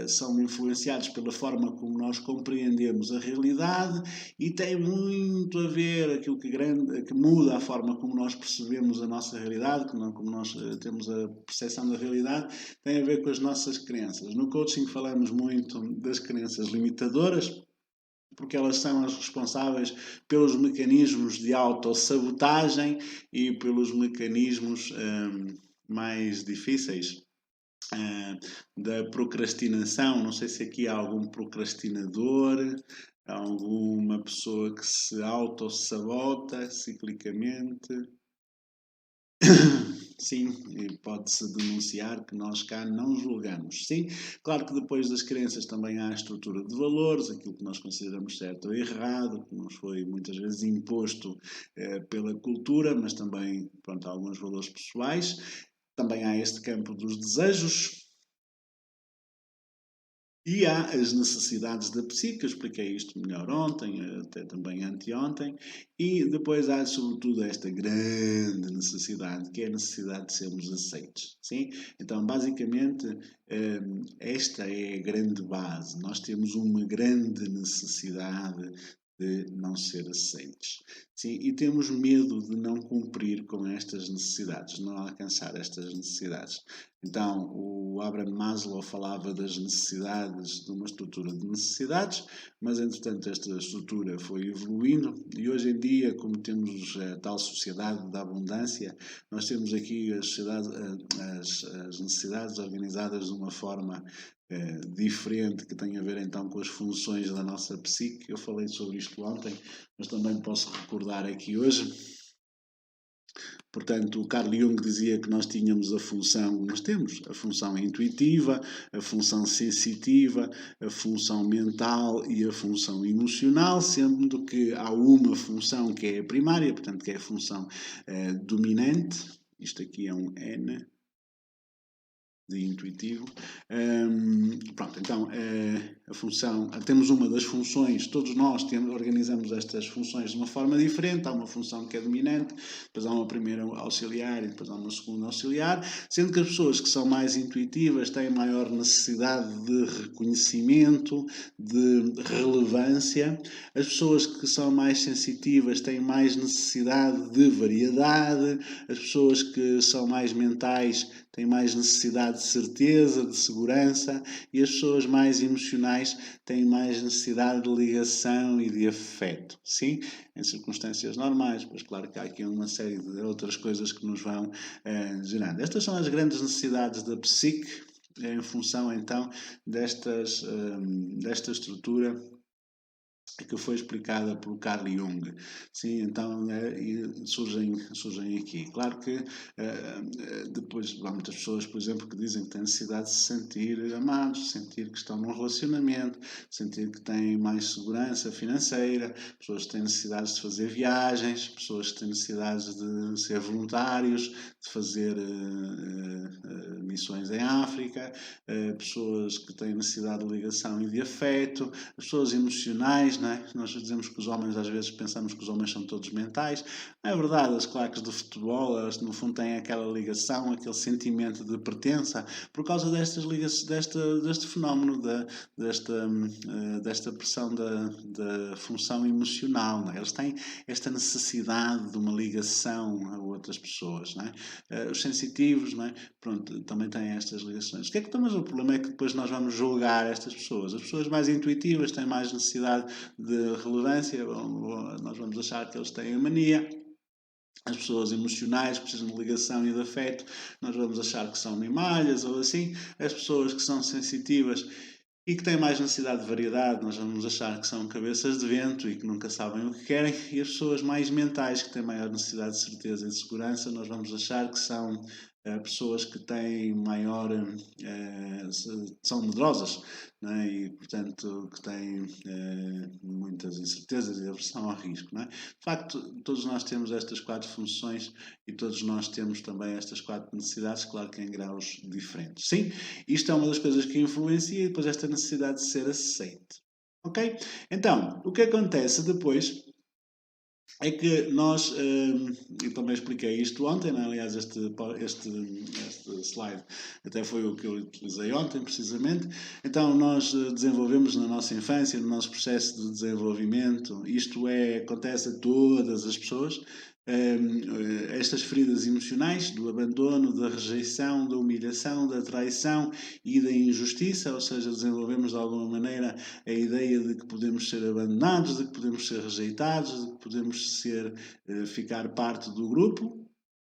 são influenciados pela forma como nós compreendemos a realidade e tem muito a ver aquilo que muda a forma como nós percebemos a nossa realidade, como nós temos a percepção da realidade, tem a ver com as nossas crenças. No coaching falamos muito das crenças limitadoras, porque elas são as responsáveis pelos mecanismos de autossabotagem e pelos mecanismos mais difíceis da procrastinação. Não sei se aqui há algum procrastinador, alguma pessoa que se autossabota ciclicamente. Sim, pode-se denunciar que nós cá não julgamos. Sim, claro que depois das crenças também há a estrutura de valores, aquilo que nós consideramos certo ou errado, que nos foi muitas vezes imposto pela cultura, mas também, pronto, há alguns valores pessoais. Também há este campo dos desejos, e há as necessidades da psique, eu expliquei isto melhor ontem, até também anteontem, e depois há sobretudo esta grande necessidade, que é a necessidade de sermos aceitos. Sim? Então, basicamente, esta é a grande base. Nós temos uma grande necessidade de não ser aceitos. Sim, e temos medo de não cumprir com estas necessidades, de não alcançar estas necessidades. Então, o Abraham Maslow falava das necessidades, de uma estrutura de necessidades, mas entretanto esta estrutura foi evoluindo e hoje em dia, como temos a tal sociedade da abundância, nós temos aqui as necessidades organizadas de uma forma diferente, que tem a ver então com as funções da nossa psique. Eu falei sobre isto ontem, mas também posso recordar aqui hoje. Portanto, o Carl Jung dizia que nós tínhamos nós temos a função intuitiva, a função sensitiva, a função mental e a função emocional, sendo que há uma função que é a primária, portanto, que é a função dominante. Isto aqui é um N. de intuitivo. Pronto, então a função, temos uma das funções, todos nós organizamos estas funções de uma forma diferente. Há uma função que é dominante, depois há uma primeira auxiliar e depois há uma segunda auxiliar, sendo que as pessoas que são mais intuitivas têm maior necessidade de reconhecimento, de relevância. As pessoas que são mais sensitivas têm mais necessidade de variedade. As pessoas que são mais mentais têm mais necessidade de certeza, de segurança, e as pessoas mais emocionais têm mais necessidade de ligação e de afeto. Sim, em circunstâncias normais, pois claro que há aqui uma série de outras coisas que nos vão gerando. Estas são as grandes necessidades da psique, em função então desta estrutura que foi explicada por Carl Jung. Sim, então surgem aqui. Claro que depois há muitas pessoas, por exemplo, que dizem que têm necessidade de se sentir amados, sentir que estão num relacionamento, sentir que têm mais segurança financeira, pessoas que têm necessidades de fazer viagens, pessoas que têm necessidades de ser voluntários, de fazer missões em África, pessoas que têm necessidade de ligação e de afeto, pessoas emocionais, não é? Nós dizemos que os homens, às vezes, pensamos que os homens são todos mentais. Não é verdade, as claques do futebol, elas, no fundo, têm aquela ligação, aquele sentimento de pertença, por causa deste fenómeno, desta pressão da função emocional. Não é? Eles têm esta necessidade de uma ligação a outras pessoas. Não é? Os sensitivos, não é? Pronto, também têm estas ligações. Mas o problema é que depois nós vamos julgar estas pessoas. As pessoas mais intuitivas têm mais necessidade de relevância, nós vamos achar que eles têm a mania. As pessoas emocionais precisam de ligação e de afeto, nós vamos achar que são mimalhas ou assim. As pessoas que são sensitivas e que têm mais necessidade de variedade, nós vamos achar que são cabeças de vento e que nunca sabem o que querem. E as pessoas mais mentais, que têm maior necessidade de certeza e de segurança, nós vamos achar que são pessoas que têm maior, são medrosas, não é? E portanto que têm muitas incertezas e aversão ao risco. Não é? De facto, todos nós temos estas 4 funções e todos nós temos também estas 4 necessidades, claro que em graus diferentes. Sim, isto é uma das coisas que influencia e depois esta necessidade de ser aceite. Ok? Então, o que acontece depois é que nós, eu também expliquei isto ontem, né? Aliás, este slide até foi o que eu utilizei ontem, precisamente. Então, nós desenvolvemos na nossa infância, no nosso processo de desenvolvimento, acontece a todas as pessoas, estas feridas emocionais do abandono, da rejeição, da humilhação, da traição e da injustiça, ou seja, desenvolvemos de alguma maneira a ideia de que podemos ser abandonados, de que podemos ser rejeitados, de que podemos ficar parte do grupo.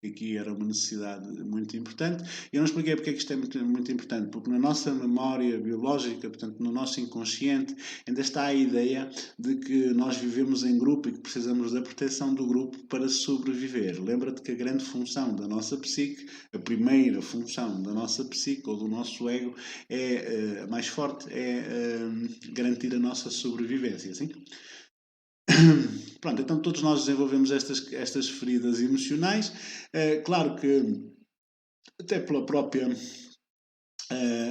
Aqui era uma necessidade muito importante. Eu não expliquei porque é que isto é muito importante, porque na nossa memória biológica, portanto, no nosso inconsciente, ainda está a ideia de que nós vivemos em grupo e que precisamos da proteção do grupo para sobreviver. Lembra-te que a grande função da nossa psique, a primeira função da nossa psique ou do nosso ego, a mais forte, é garantir a nossa sobrevivência. Sim? Pronto, então todos nós desenvolvemos estas feridas emocionais. Claro que até pela própria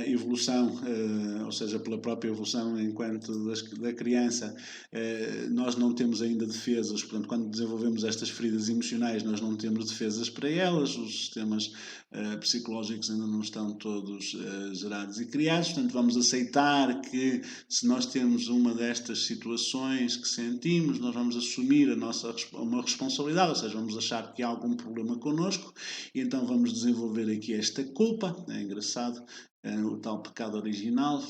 evolução, ou seja, pela própria evolução enquanto da criança, nós não temos ainda defesas. Portanto, quando desenvolvemos estas feridas emocionais, nós não temos defesas para elas, os sistemas psicológicos ainda não estão todos gerados e criados. Portanto, vamos aceitar que se nós temos uma destas situações que sentimos, nós vamos assumir uma responsabilidade, ou seja, vamos achar que há algum problema connosco e então vamos desenvolver aqui esta culpa. É engraçado, o tal pecado original,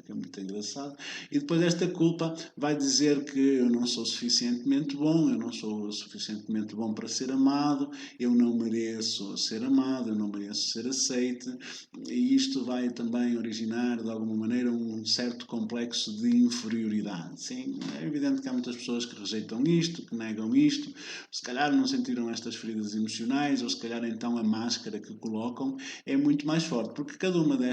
que é muito engraçado, e depois esta culpa vai dizer que eu não sou suficientemente bom, eu não sou suficientemente bom para ser amado, eu não mereço ser amado, eu não mereço ser aceite, e isto vai também originar de alguma maneira um certo complexo de inferioridade. Sim, é evidente que há muitas pessoas que rejeitam isto, que negam isto, se calhar não sentiram estas feridas emocionais, ou se calhar então a máscara que colocam é muito mais forte, porque cada uma destas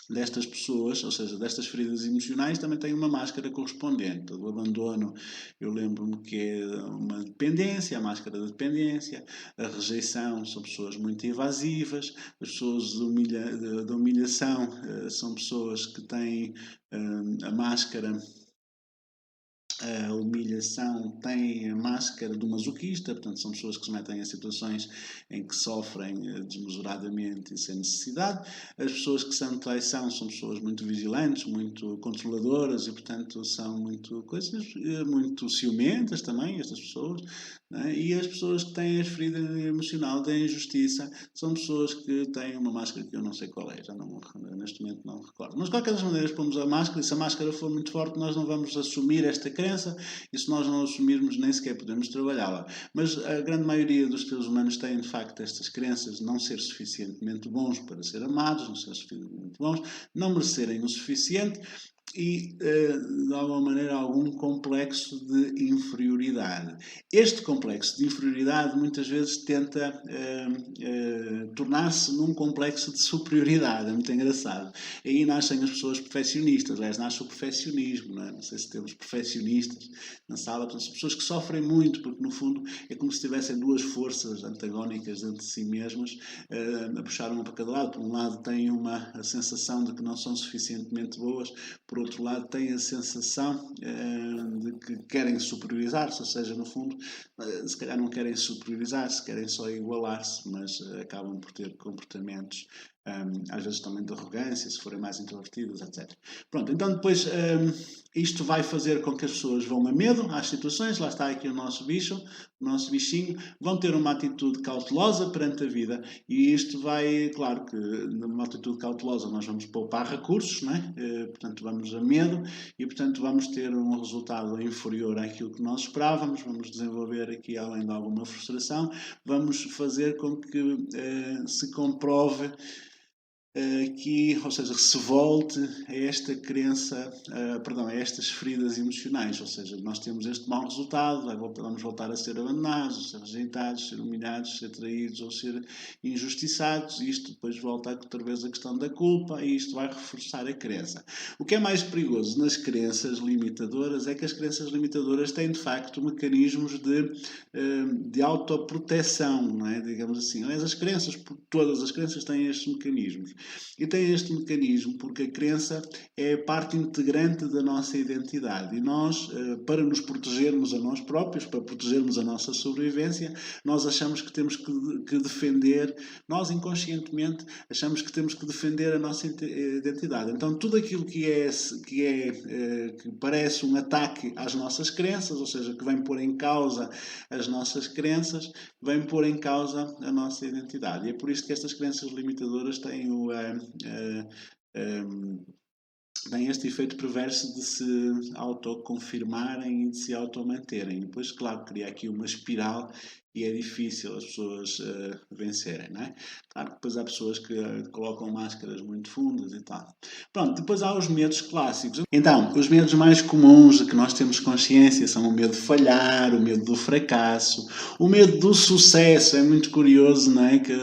destas pessoas, ou seja, destas feridas emocionais, também tem uma máscara correspondente. O abandono, eu lembro-me que é uma dependência, a máscara da dependência. A rejeição são pessoas muito evasivas. As pessoas de humilhação são pessoas que têm a máscara. A humilhação tem a máscara do masoquista, portanto, são pessoas que se metem em situações em que sofrem desmesuradamente e sem necessidade. As pessoas que são de traição são pessoas muito vigilantes, muito controladoras e, portanto, são muito ciumentas também, estas pessoas. Né? E as pessoas que têm a ferida emocional da injustiça são pessoas que têm uma máscara que eu não sei qual é, já não, neste momento não recordo. Mas, de qualquer das maneiras, pomos a máscara e se a máscara for muito forte, nós não vamos assumir esta crença e se nós não assumirmos, nem sequer podemos trabalhá-la. Mas a grande maioria dos seres humanos têm, de facto, estas crenças de não ser suficientemente bons para ser amados, não ser suficientemente bons, não merecerem o suficiente e, de alguma maneira, algum complexo de inferioridade. Este complexo de inferioridade muitas vezes tenta tornar-se num complexo de superioridade. É muito engraçado. Aí nascem as pessoas perfeccionistas, aliás, nasce o perfeccionismo. Não é? Não sei se temos perfeccionistas na sala, portanto, são pessoas que sofrem muito, porque no fundo é como se tivessem duas forças antagónicas dentro de si mesmas a puxar uma para cada lado. Por um lado, têm a sensação de que não são suficientemente boas, por outro lado, têm a sensação de que querem superiorizar-se, ou seja, no fundo, se calhar não querem superiorizar-se, querem só igualar-se, mas acabam por ter comportamentos às vezes também de arrogância, se forem mais introvertidas, etc. Pronto, então depois isto vai fazer com que as pessoas vão a medo às situações, lá está aqui o nosso bicho, o nosso bichinho, vão ter uma atitude cautelosa perante a vida e isto vai, claro que numa atitude cautelosa nós vamos poupar recursos, não é? Portanto vamos a medo e portanto vamos ter um resultado inferior àquilo que nós esperávamos, vamos desenvolver aqui além de alguma frustração, vamos fazer com que se comprove que, ou seja, se volte a esta crença, perdão, a estas feridas emocionais, ou seja, nós temos este mau resultado, vamos voltar a ser abandonados, ser rejeitados, ser humilhados, ser traídos ou ser injustiçados, e isto depois volta outra vez a questão da culpa e isto vai reforçar a crença. O que é mais perigoso nas crenças limitadoras é que as crenças limitadoras têm de facto mecanismos de autoproteção, não é? Digamos assim, todas as crenças têm estes mecanismos. E tem este mecanismo porque a crença é parte integrante da nossa identidade. E nós, para nos protegermos a nós próprios, para protegermos a nossa sobrevivência, nós achamos que temos que defender, nós inconscientemente achamos que temos que defender a nossa identidade. Então tudo aquilo que parece um ataque às nossas crenças, ou seja, que vem pôr em causa as nossas crenças, vem pôr em causa a nossa identidade. E é por isso que estas crenças limitadoras têm têm este efeito perverso de se autoconfirmarem e de se automanterem. E depois, claro, cria aqui uma espiral e é difícil as pessoas vencerem, não é? Claro que depois há pessoas que colocam máscaras muito fundas e tal. Pronto, depois há os medos clássicos. Então, os medos mais comuns de que nós temos consciência são o medo de falhar, o medo do fracasso, o medo do sucesso. É muito curioso, não é? Que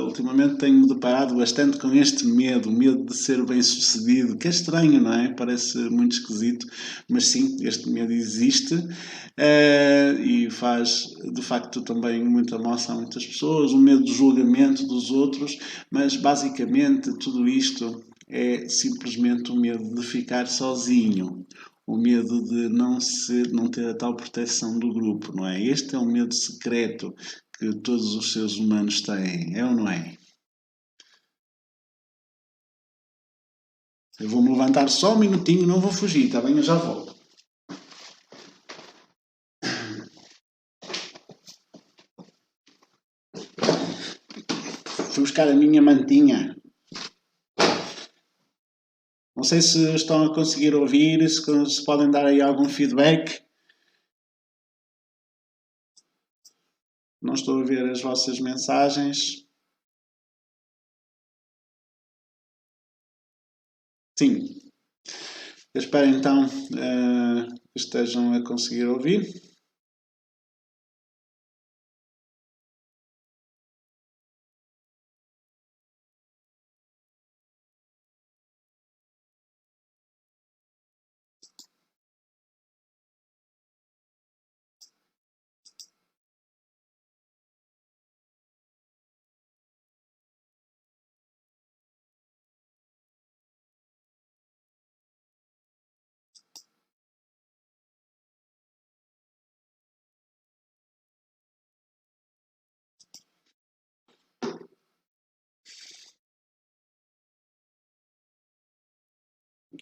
ultimamente tenho-me deparado bastante com este medo, o medo de ser bem sucedido, que é estranho, não é? Parece muito esquisito, mas sim, este medo existe e faz de facto também muita moça a muitas pessoas, o medo do julgamento dos outros, mas basicamente tudo isto é simplesmente o medo de ficar sozinho. O medo de não ter a tal proteção do grupo, não é? Este é um medo secreto que todos os seres humanos têm, é ou não é? Eu vou-me levantar só um minutinho, não vou fugir, está bem? Eu já volto. Fui buscar a minha mantinha. Não sei se estão a conseguir ouvir, se podem dar aí algum feedback. Não estou a ver as vossas mensagens. Sim. Eu espero então que estejam a conseguir ouvir.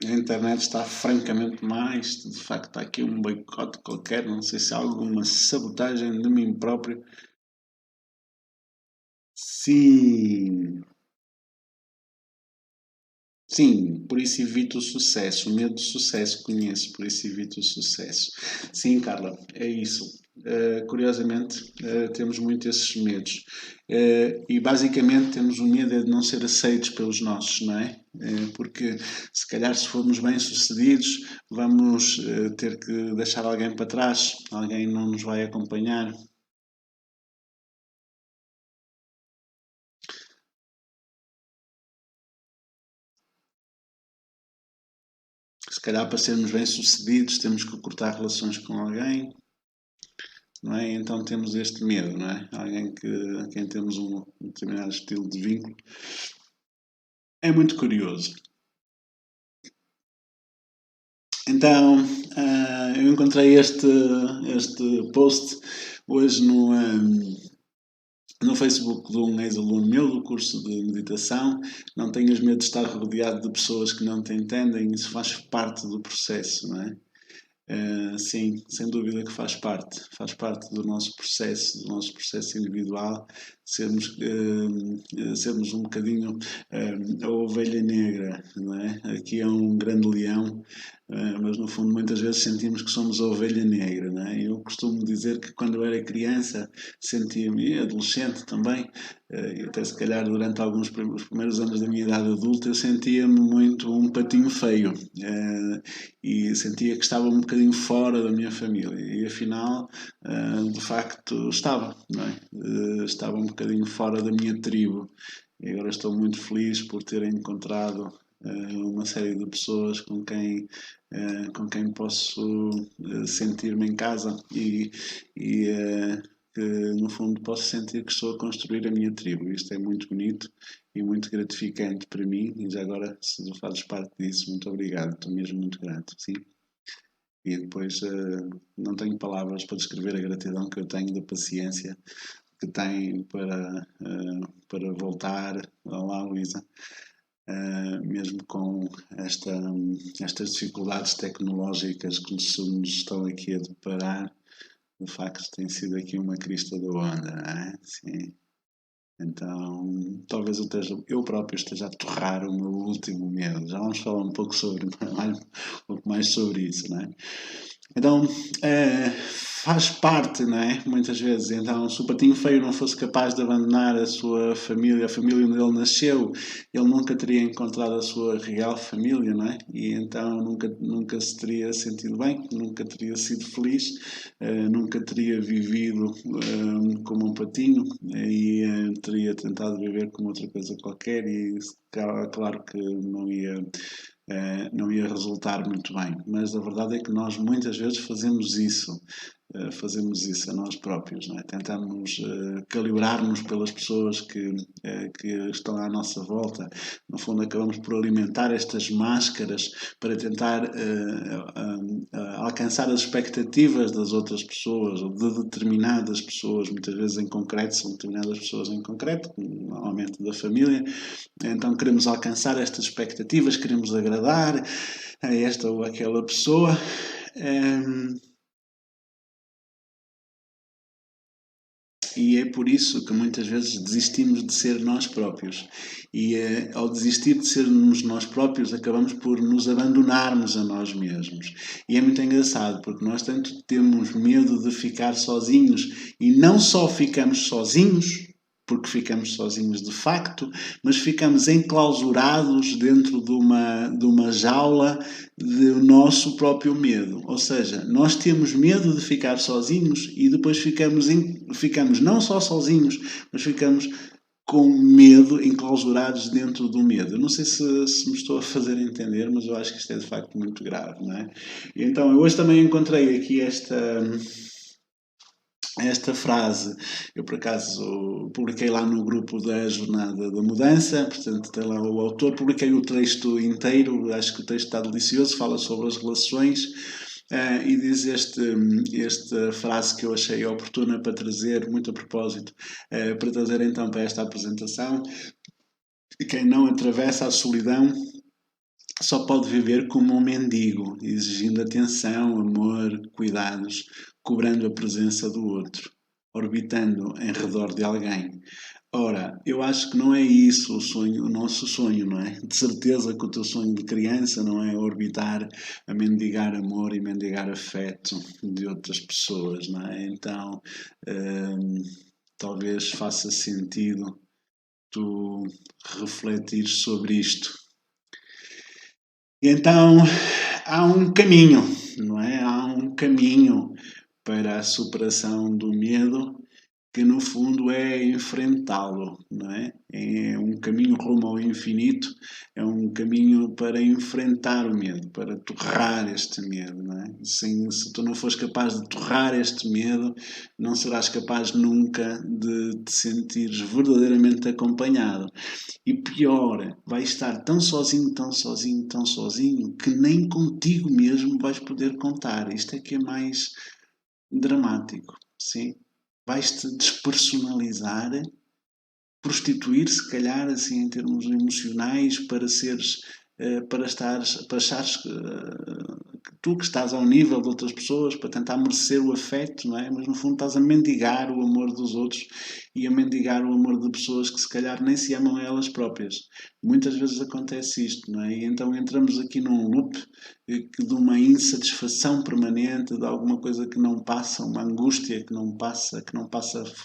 A internet está francamente mais. De facto, há aqui um boicote qualquer. Não sei se há alguma sabotagem de mim próprio. Sim, sim, por isso evito o sucesso. O medo do sucesso conheço, por isso evito o sucesso. Sim, Carla, é isso. Curiosamente, temos muito esses medos. E basicamente temos o medo de não ser aceitos pelos nossos, não é? Porque se calhar se formos bem-sucedidos, vamos ter que deixar alguém para trás, alguém não nos vai acompanhar. Se calhar para sermos bem-sucedidos temos que cortar relações com alguém, não é? Então temos este medo, não é? Alguém a quem temos um determinado estilo de vínculo. É muito curioso. Então, eu encontrei este post hoje no Facebook de um ex-aluno meu do curso de meditação. Não tenhas medo de estar rodeado de pessoas que não te entendem, isso faz parte do processo, não é? Sim, sem dúvida que faz parte do nosso processo individual, sermos um bocadinho a ovelha negra, não é? Aqui é um grande leão, mas no fundo muitas vezes sentimos que somos a ovelha negra, não é? Eu costumo dizer que quando eu era criança sentia-me, e adolescente também, e até se calhar durante os primeiros anos da minha idade adulta, eu sentia-me muito um patinho feio. E sentia que estava um bocadinho fora da minha família e afinal de facto estava, não é? Estava um bocadinho fora da minha tribo e agora estou muito feliz por ter encontrado uma série de pessoas com quem posso sentir-me em casa e que no fundo posso sentir que estou a construir a minha tribo. Isto é muito bonito e muito gratificante para mim e já agora se tu fazes parte disso, muito obrigado, estou mesmo muito grato, sim. E depois não tenho palavras para descrever a gratidão que eu tenho da paciência que tem para voltar. Olá, Luísa. Mesmo com estas dificuldades tecnológicas que nos estão aqui a deparar, de facto tem sido aqui uma crista da onda, não é? Sim. Então, talvez eu próprio esteja a torrar o meu último medo. Já vamos falar um pouco um pouco mais sobre isso, não é? Então, faz parte, não é? Muitas vezes. Então, se o patinho feio não fosse capaz de abandonar a sua família, a família onde ele nasceu, ele nunca teria encontrado a sua real família, não é? E então nunca se teria sentido bem, nunca teria sido feliz, nunca teria vivido como um patinho e teria tentado viver como outra coisa qualquer e claro que não ia resultar muito bem. Mas a verdade é que nós muitas vezes fazemos isso a nós próprios, não é? Tentamos calibrar-nos pelas pessoas que estão à nossa volta. No fundo, acabamos por alimentar estas máscaras para tentar alcançar as expectativas das outras pessoas ou de determinadas pessoas, muitas vezes em concreto, são determinadas pessoas em concreto, normalmente da família. Então queremos alcançar estas expectativas, queremos agradar a esta ou aquela pessoa. E é por isso que muitas vezes desistimos de ser nós próprios. E ao desistir de sermos nós próprios, acabamos por nos abandonarmos a nós mesmos. E é muito engraçado, porque nós tanto temos medo de ficar sozinhos, e não só ficamos sozinhos, porque ficamos sozinhos de facto, mas ficamos enclausurados dentro de uma jaula do nosso próprio medo. Ou seja, nós temos medo de ficar sozinhos e depois ficamos não só sozinhos, mas ficamos com medo, enclausurados dentro do medo. Eu não sei se me estou a fazer entender, mas eu acho que isto é de facto muito grave, não é? E então, eu hoje também encontrei aqui esta frase. Eu, por acaso, publiquei lá no grupo da Jornada da Mudança, portanto, tem lá o autor, publiquei o texto inteiro, acho que o texto está delicioso, fala sobre as relações. E diz esta frase que eu achei oportuna para trazer, muito a propósito, para trazer então para esta apresentação: quem não atravessa a solidão só pode viver como um mendigo, exigindo atenção, amor, cuidados, cobrando a presença do outro, orbitando em redor de alguém. Ora, eu acho que não é isso o sonho, o nosso sonho, não é? De certeza que o teu sonho de criança não é orbitar a mendigar amor e mendigar afeto de outras pessoas, não é? Então, hum, talvez faça sentido tu refletir sobre isto. E então, há um caminho, não é? Há um caminho para a superação do medo que no fundo é enfrentá-lo, não é? É um caminho rumo ao infinito, é um caminho para enfrentar o medo, para torrar este medo, não é? Se tu não fores capaz de torrar este medo, não serás capaz nunca de te sentires verdadeiramente acompanhado. E pior, vais estar tão sozinho, tão sozinho, tão sozinho, que nem contigo mesmo vais poder contar. Isto é que é mais dramático, sim? Vais-te despersonalizar, prostituir, se calhar, assim, em termos emocionais, para seres, para achares que tu que estás ao nível de outras pessoas, para tentar merecer o afeto, não é? Mas no fundo estás a mendigar o amor dos outros e a mendigar o amor de pessoas que se calhar nem se amam a elas próprias. Muitas vezes acontece isto, não é? E então entramos aqui num loop de uma insatisfação permanente, de alguma coisa que não passa, uma angústia que não passa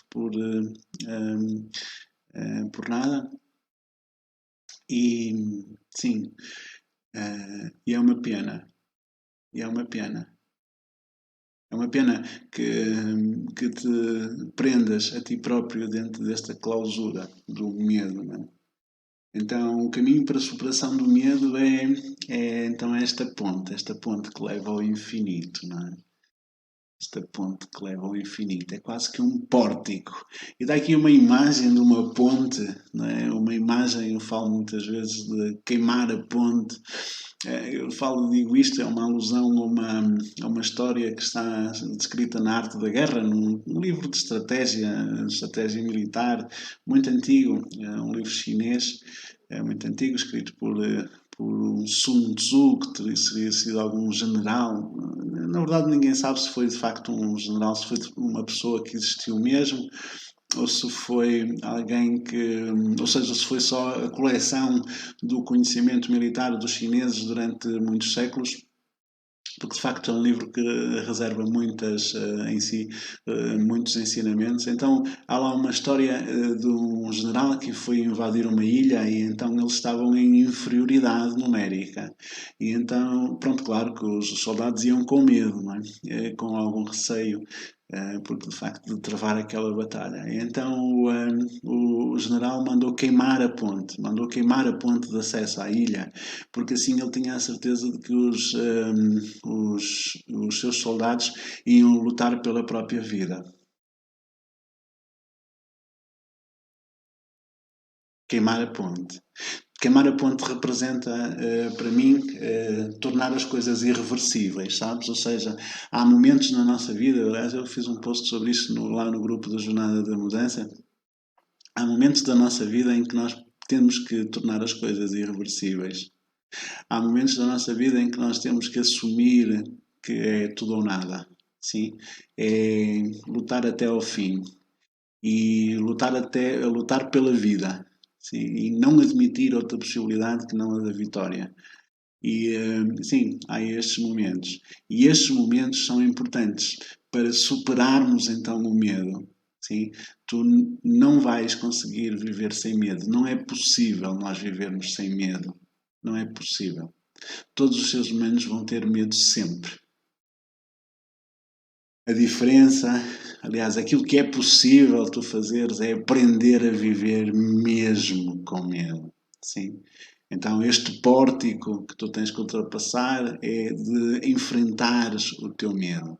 por, por nada. E sim, e é uma pena. E é uma pena. É uma pena que te prendas a ti próprio dentro desta clausura do medo. Não é? Então, o caminho para a superação do medo é então esta ponte que leva ao infinito. Não é? Esta ponte que leva ao infinito. É quase que um pórtico. E dá aqui uma imagem de uma ponte, não é? Uma imagem, eu falo muitas vezes de queimar a ponte. Eu digo isto, é uma alusão a uma história que está descrita na Arte da Guerra, num livro de estratégia militar, muito antigo, um livro chinês, muito antigo, escrito por Sun Tzu, que teria sido algum general. Na verdade, ninguém sabe se foi de facto um general, se foi uma pessoa que existiu mesmo, ou se foi alguém que, ou seja, se foi só a coleção do conhecimento militar dos chineses durante muitos séculos, porque de facto é um livro que reserva em si muitos ensinamentos. Então há lá uma história de um general que foi invadir uma ilha e então eles estavam em inferioridade numérica. E então, pronto, claro que os soldados iam com medo, não é? Com algum receio porque de facto de travar aquela batalha. Então o general mandou queimar a ponte de acesso à ilha, porque assim ele tinha a certeza de que os seus soldados iam lutar pela própria vida. Queimar a ponte. Queimar a ponte representa, para mim, tornar as coisas irreversíveis, sabes? Ou seja, há momentos na nossa vida, aliás, eu fiz um post sobre isso lá no grupo da Jornada da Mudança. Há momentos da nossa vida em que nós temos que tornar as coisas irreversíveis. Há momentos da nossa vida em que nós temos que assumir que é tudo ou nada. Sim? É lutar até ao fim e lutar pela vida. Sim? E não admitir outra possibilidade que não a da vitória. E sim, há estes momentos. E estes momentos são importantes para superarmos então o medo. Sim? Tu não vais conseguir viver sem medo. Não é possível nós vivermos sem medo. Não é possível. Todos os seres humanos vão ter medo sempre. A diferença, aliás, aquilo que é possível tu fazeres é aprender a viver mesmo com medo. Sim? Então, este pórtico que tu tens que ultrapassar é de enfrentares o teu medo.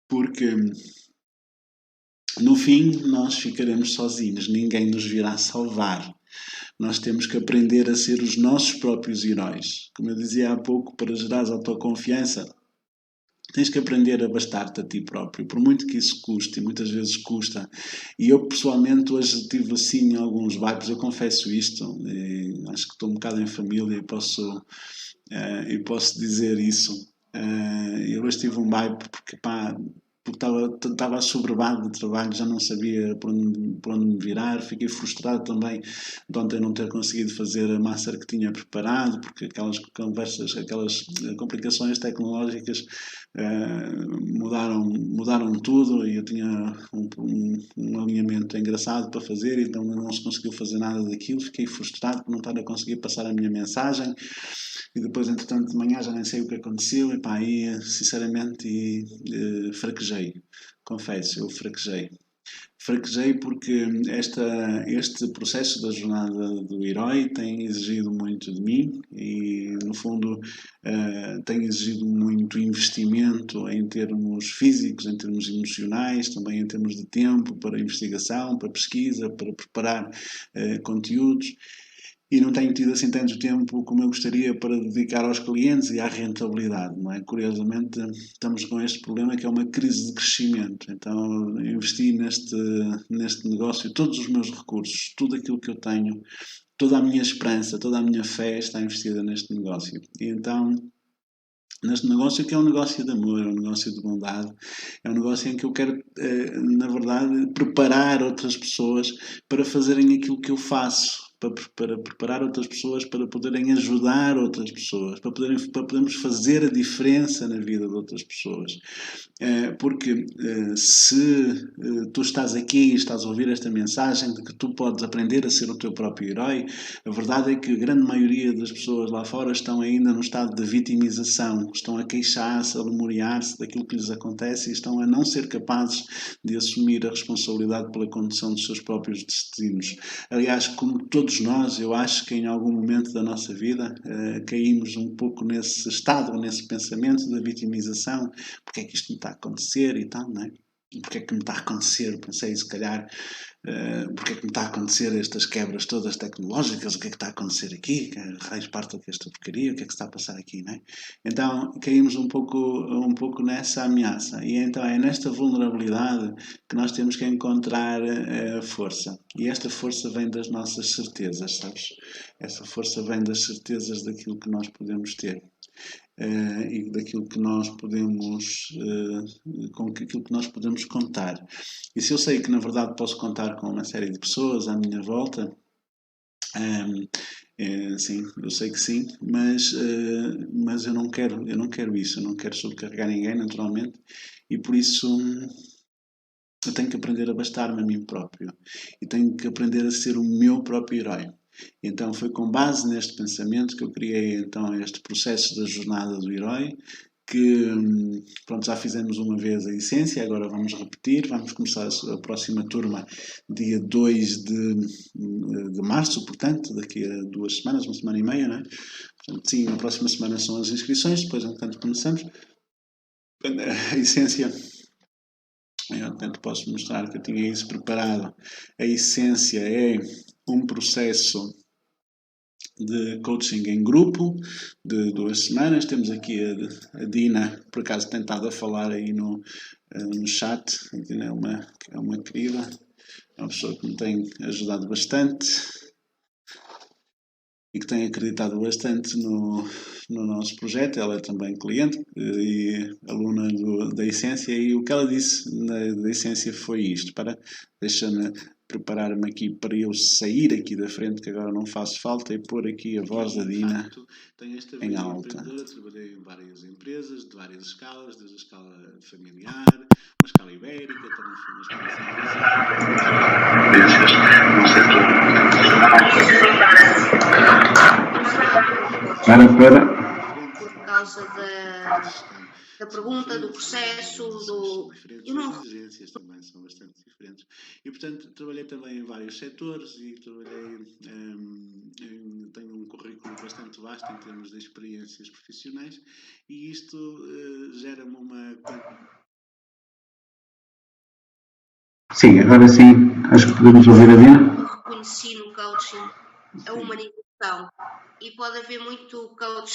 Porque, no fim, nós ficaremos sozinhos, ninguém nos virá salvar. Nós temos que aprender a ser os nossos próprios heróis. Como eu dizia há pouco, para gerar autoconfiança, tens que aprender a bastar-te a ti próprio, por muito que isso custe, e muitas vezes custa. E eu, pessoalmente, hoje tive assim alguns vibes, eu confesso isto, acho que estou um bocado em família e posso dizer isso. Eu hoje tive um vibe porque, pá, porque estava assoberbado de trabalho, já não sabia por onde me virar, fiquei frustrado também de ontem não ter conseguido fazer a master que tinha preparado, porque aquelas conversas, aquelas complicações tecnológicas mudaram tudo e eu tinha um alinhamento engraçado para fazer, então não se conseguiu fazer nada daquilo, fiquei frustrado por não estar a conseguir passar a minha mensagem e depois, entretanto, de manhã já nem sei o que aconteceu e pá, aí, sinceramente, fraquejei, confesso, eu fraquejei. Fraquejei porque este processo da jornada do herói tem exigido muito de mim e, no fundo, tem exigido muito investimento em termos físicos, em termos emocionais, também em termos de tempo para investigação, para pesquisa, para preparar conteúdos e não tenho tido assim tanto tempo como eu gostaria para dedicar aos clientes e à rentabilidade, não é? Curiosamente, estamos com este problema que é uma crise de crescimento. Então, investi neste negócio todos os meus recursos, tudo aquilo que eu tenho, toda a minha esperança, toda a minha fé está investida neste negócio. E então, neste negócio que é um negócio de amor, é um negócio de bondade, é um negócio em que eu quero, na verdade, preparar outras pessoas para fazerem aquilo que eu faço, para preparar outras pessoas para poderem ajudar outras pessoas, para podermos fazer a diferença na vida de outras pessoas. Porque se tu estás aqui e estás a ouvir esta mensagem de que tu podes aprender a ser o teu próprio herói, a verdade é que a grande maioria das pessoas lá fora estão ainda no estado de vitimização, estão a queixar-se, a lemuriar-se daquilo que lhes acontece e estão a não ser capazes de assumir a responsabilidade pela condução dos seus próprios destinos. Aliás, como todos nós, eu acho que em algum momento da nossa vida caímos um pouco nesse estado, nesse pensamento da vitimização, porque é que isto me está a acontecer e tal, não é? Porque é que me está a acontecer? Pensei, se calhar, porque é que me está a acontecer estas quebras todas tecnológicas? O que é que está a acontecer aqui? Raios partam com esta porcaria? O que é que se está a passar aqui, não é? Então, caímos um pouco nessa ameaça. E então é nesta vulnerabilidade que nós temos que encontrar força. E esta força vem das nossas certezas, sabes? Essa força vem das certezas daquilo que nós podemos ter. E daquilo que nós podemos com aquilo que nós podemos contar. E se eu sei que na verdade posso contar com uma série de pessoas à minha volta, sim, eu sei que sim, mas eu não quero isso, eu não quero sobrecarregar ninguém naturalmente e por isso eu tenho que aprender a bastar-me a mim próprio e tenho que aprender a ser o meu próprio herói. Então foi com base neste pensamento que eu criei então este processo da jornada do herói, que pronto, já fizemos uma vez a essência, agora vamos repetir, vamos começar a próxima turma dia 2 de março, portanto, daqui a 2 semanas, uma semana e meia, não é? Portanto, sim, na próxima semana são as inscrições, depois enquanto começamos. A essência, eu portanto posso mostrar que eu tinha isso preparado. A essência é um processo de coaching em grupo de 2 semanas. Temos aqui a Dina, por acaso tem estado a falar aí no chat. A Dina é uma querida, é uma pessoa que me tem ajudado bastante e que tem acreditado bastante no nosso projeto. Ela é também cliente e aluna da Essência e o que ela disse da Essência foi isto, deixa-me preparar-me aqui para eu sair aqui da frente, que agora não faço falta, e pôr aqui a voz da Dina em alta. Trabalhei em várias empresas, de várias escalas, desde a escala familiar, uma escala ibérica, também fui uma escala por causa da pergunta, do processo, eu não... As exigências também são bastante diferentes. E, portanto, trabalhei também em vários setores e tenho um currículo bastante vasto em termos de experiências profissionais e isto gera-me uma... Sim, agora sim, acho que podemos ouvir a Dina. Reconheci no coaching a humanização e pode haver muito coach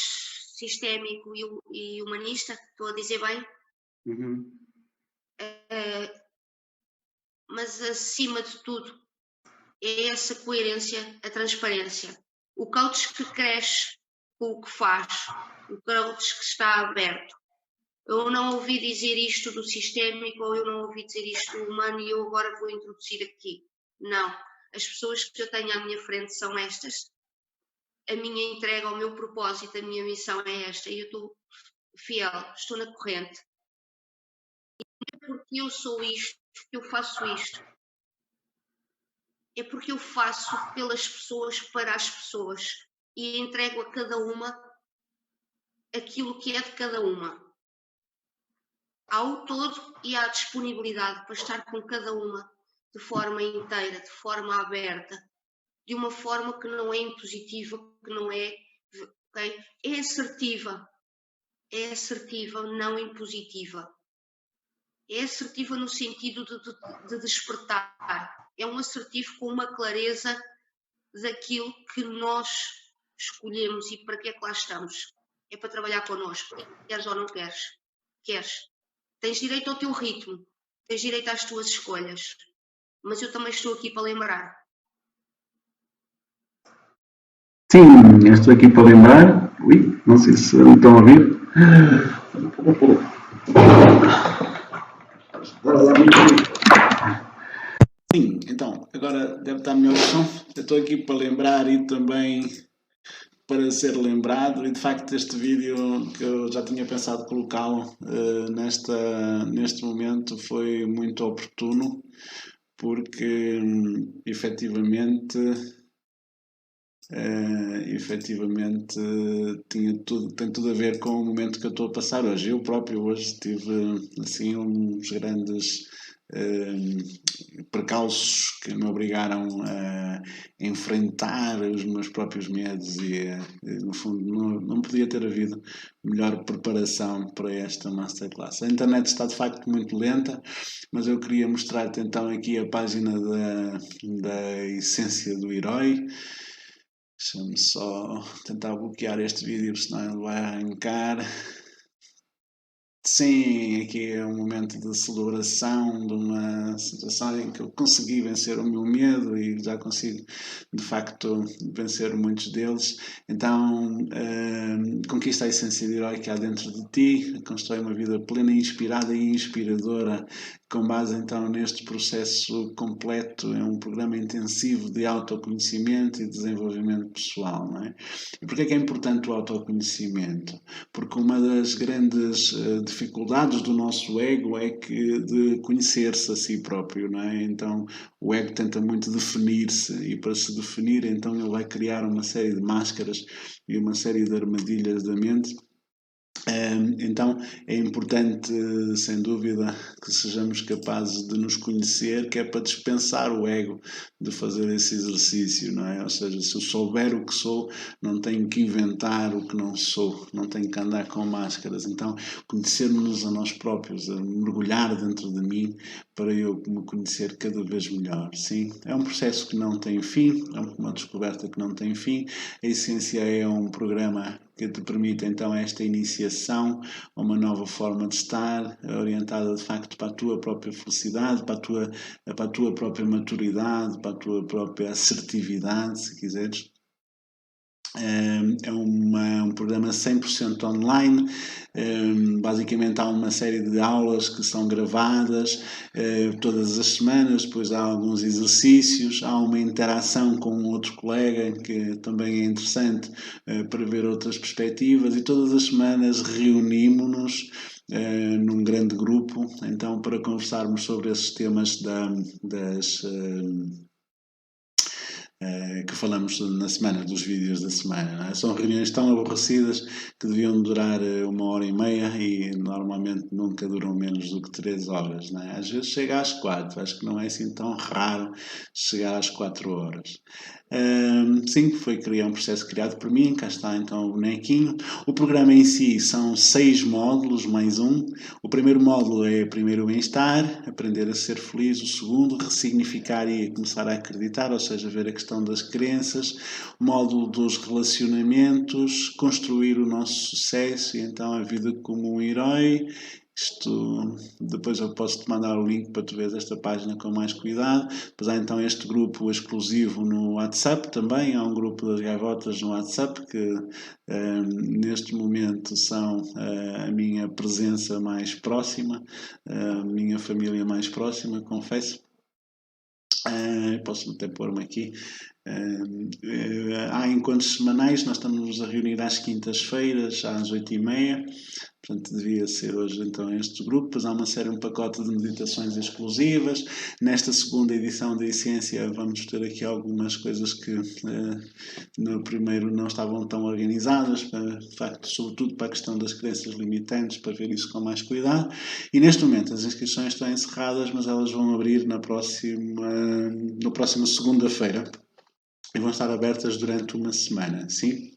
sistémico e humanista, estou a dizer bem? Mas acima de tudo é essa coerência, a transparência. O coach que cresce com o que faz, o coach que está aberto. Eu não ouvi dizer isto do sistémico, ou eu não ouvi dizer isto do humano e eu agora vou introduzir aqui. Não. As pessoas que eu tenho à minha frente são estas. A minha entrega, o meu propósito, a minha missão é esta. E eu estou fiel, estou na corrente. E não é porque eu sou isto que eu faço isto. É porque eu faço pelas pessoas, para as pessoas. E entrego a cada uma aquilo que é de cada uma. Ao todo e à disponibilidade para estar com cada uma de forma inteira, de forma aberta, de uma forma que não é impositiva, que não é, okay? É assertiva, não impositiva. É assertiva no sentido de despertar. É um assertivo com uma clareza daquilo que nós escolhemos e para que é que lá estamos. É para trabalhar connosco. Queres ou não queres? Queres. Tens direito ao teu ritmo, tens direito às tuas escolhas, mas eu também estou aqui para lembrar. Sim, eu estou aqui para lembrar. Ui, não sei se me estão a ouvir. Sim, então, agora deve estar melhor o som. Eu estou aqui para lembrar e também para ser lembrado, e de facto este vídeo que eu já tinha pensado colocá-lo neste momento foi muito oportuno, porque efetivamente tem tudo a ver com o momento que eu estou a passar hoje. Eu próprio hoje tive assim uns grandes percalços que me obrigaram a enfrentar os meus próprios medos e no fundo não podia ter havido melhor preparação para esta masterclass. A internet está de facto muito lenta, mas eu queria mostrar-te então aqui a página da essência do herói. Deixa-me só tentar bloquear este vídeo, senão ele vai arrancar. Sim, aqui é um momento de celebração, de uma situação em que eu consegui vencer o meu medo e já consigo, de facto, vencer muitos deles. Então, conquista a essência de herói que há dentro de ti, constrói uma vida plena, inspirada e inspiradora, com base então neste processo completo. É um programa intensivo de autoconhecimento e desenvolvimento pessoal, não é? E porquê é que é importante o autoconhecimento? Porque uma das grandes dificuldades do nosso ego é que de conhecer-se a si próprio, não é? Então o ego tenta muito definir-se e para se definir então ele vai criar uma série de máscaras e uma série de armadilhas da mente. Então é importante, sem dúvida, que sejamos capazes de nos conhecer, que é para dispensar o ego de fazer esse exercício, não é? Ou seja, se eu souber o que sou, não tenho que inventar o que não sou, não tenho que andar com máscaras. Então, conhecermos a nós próprios, a mergulhar dentro de mim para eu me conhecer cada vez melhor. Sim, é um processo que não tem fim, é uma descoberta que não tem fim. A essência é um programa que te permite então esta iniciação a uma nova forma de estar, orientada de facto para a tua própria felicidade, para a tua própria maturidade, para a tua própria assertividade, se quiseres. É um programa 100% online. Basicamente há uma série de aulas que são gravadas todas as semanas, depois há alguns exercícios, há uma interação com outro colega que também é interessante para ver outras perspectivas, e todas as semanas reunimos-nos num grande grupo então para conversarmos sobre esses temas que falamos na semana, dos vídeos da semana, não é? São reuniões tão aborrecidas que deviam durar 1h30 e normalmente nunca duram menos do que 3 horas, não é? Às vezes chega às 4, acho que não é assim tão raro chegar às 4 horas. Sim, foi um processo criado por mim, cá está então o bonequinho. O programa em si são 6 módulos mais um. O primeiro módulo é primeiro o bem-estar, aprender a ser feliz. O segundo, ressignificar e começar a acreditar, ou seja, ver a questão das crenças. O módulo dos relacionamentos, construir o nosso sucesso e então a vida como um herói. Isto, depois eu posso te mandar o link para tu veres esta página com mais cuidado. Depois há então este grupo exclusivo no WhatsApp também. Há um grupo das gaivotas no WhatsApp que neste momento são a minha presença mais próxima, a minha família mais próxima, confesso. Posso até pôr-me aqui. Há encontros semanais, nós estamos a reunir às quintas-feiras, às 8h30. Portanto, devia ser hoje então este grupo. Depois há uma série, um pacote de meditações exclusivas. Nesta segunda edição da Essência vamos ter aqui algumas coisas que no primeiro não estavam tão organizadas, sobretudo para a questão das crenças limitantes, para ver isso com mais cuidado. E neste momento as inscrições estão encerradas, mas elas vão abrir na próxima segunda-feira e vão estar abertas durante uma semana, sim?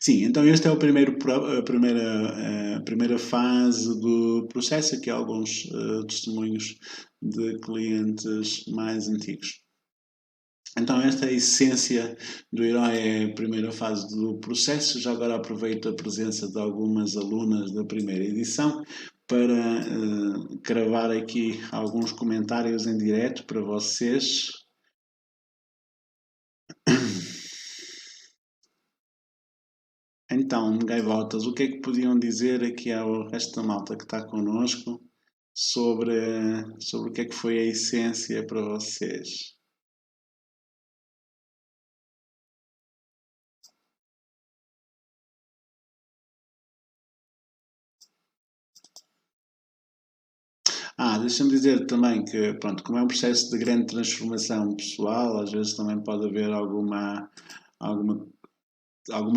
Sim, então este é a primeira fase do processo, aqui há alguns testemunhos de clientes mais antigos. Então esta é a essência do herói, é a primeira fase do processo. Já agora aproveito a presença de algumas alunas da primeira edição para cravar aqui alguns comentários em direto para vocês. Então, gaivotas, o que é que podiam dizer aqui ao resto da malta que está connosco sobre o que é que foi a essência para vocês? Deixa-me dizer também que, pronto, como é um processo de grande transformação pessoal, às vezes também pode haver alguma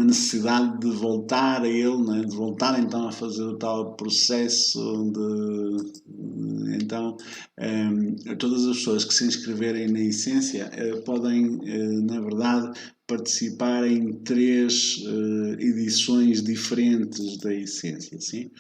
necessidade de voltar a ele, né? De voltar então a fazer o tal processo então todas as pessoas que se inscreverem na Essência podem na verdade participar em 3 edições diferentes da Essência, sim?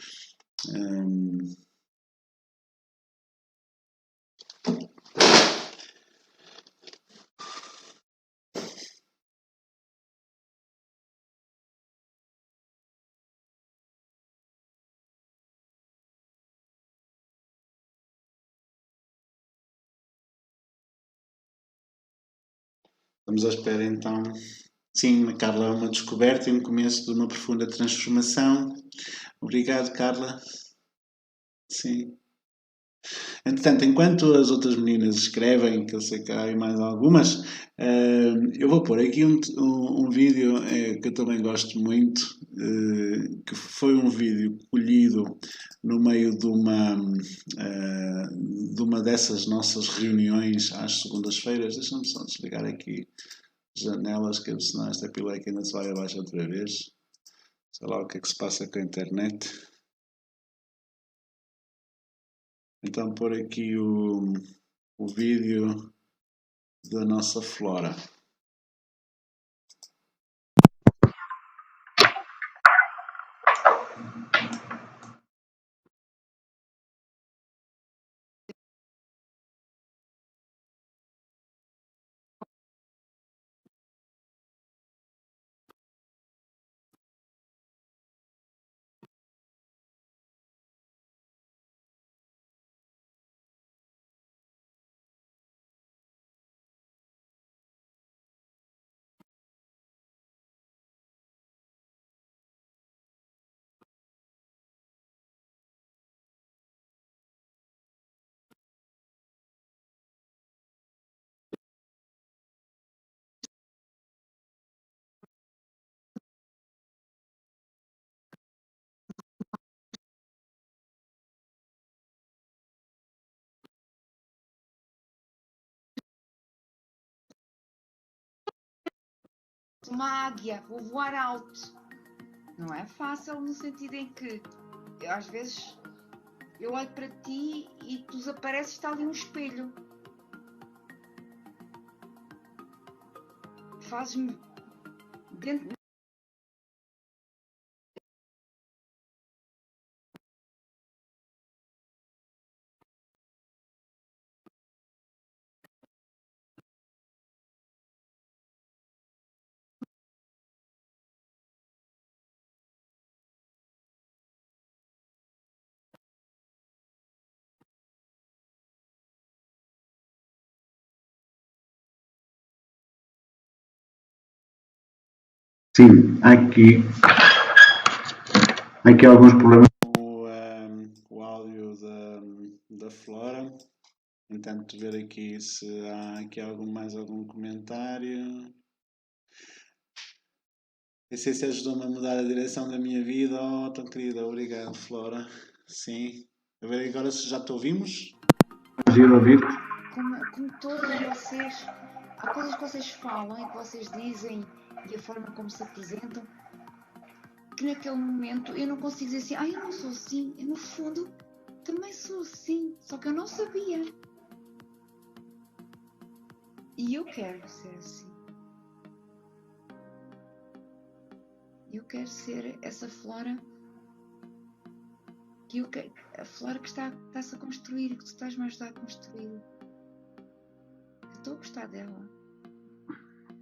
Estamos à espera então. Sim, Carla, é uma descoberta e um começo de uma profunda transformação. Obrigado, Carla. Sim. Entretanto, enquanto as outras meninas escrevem, que eu sei que há aí mais algumas, eu vou pôr aqui um vídeo que eu também gosto muito, que foi um vídeo colhido no meio de uma dessas nossas reuniões às segundas-feiras. Deixa-me só desligar aqui janelas, que senão esta pileca ainda se vai abaixo outra vez. Sei lá o que é que se passa com a internet. Então, pôr aqui o vídeo da nossa flora. Uma águia, vou voar alto. Não é fácil no sentido em que às vezes eu olho para ti e tu desapareces, está ali um espelho. Fazes-me dentro. Sim, há aqui alguns problemas. O áudio da Flora. Entanto, ver aqui se há aqui mais algum comentário. A ciência ajudou-me a mudar a direção da minha vida. Oh, tão querida, obrigado, Flora. Sim. A ver agora se já te ouvimos. Como todos vocês, há coisas que vocês falam e que vocês dizem e a forma como se apresentam, que naquele momento eu não consigo dizer assim, eu não sou assim, eu no fundo também sou assim, só que eu não sabia. E eu quero ser assim. Eu quero ser essa Flora a Flora que está-se a construir, que tu estás-me a ajudar a construir. Eu estou a gostar dela.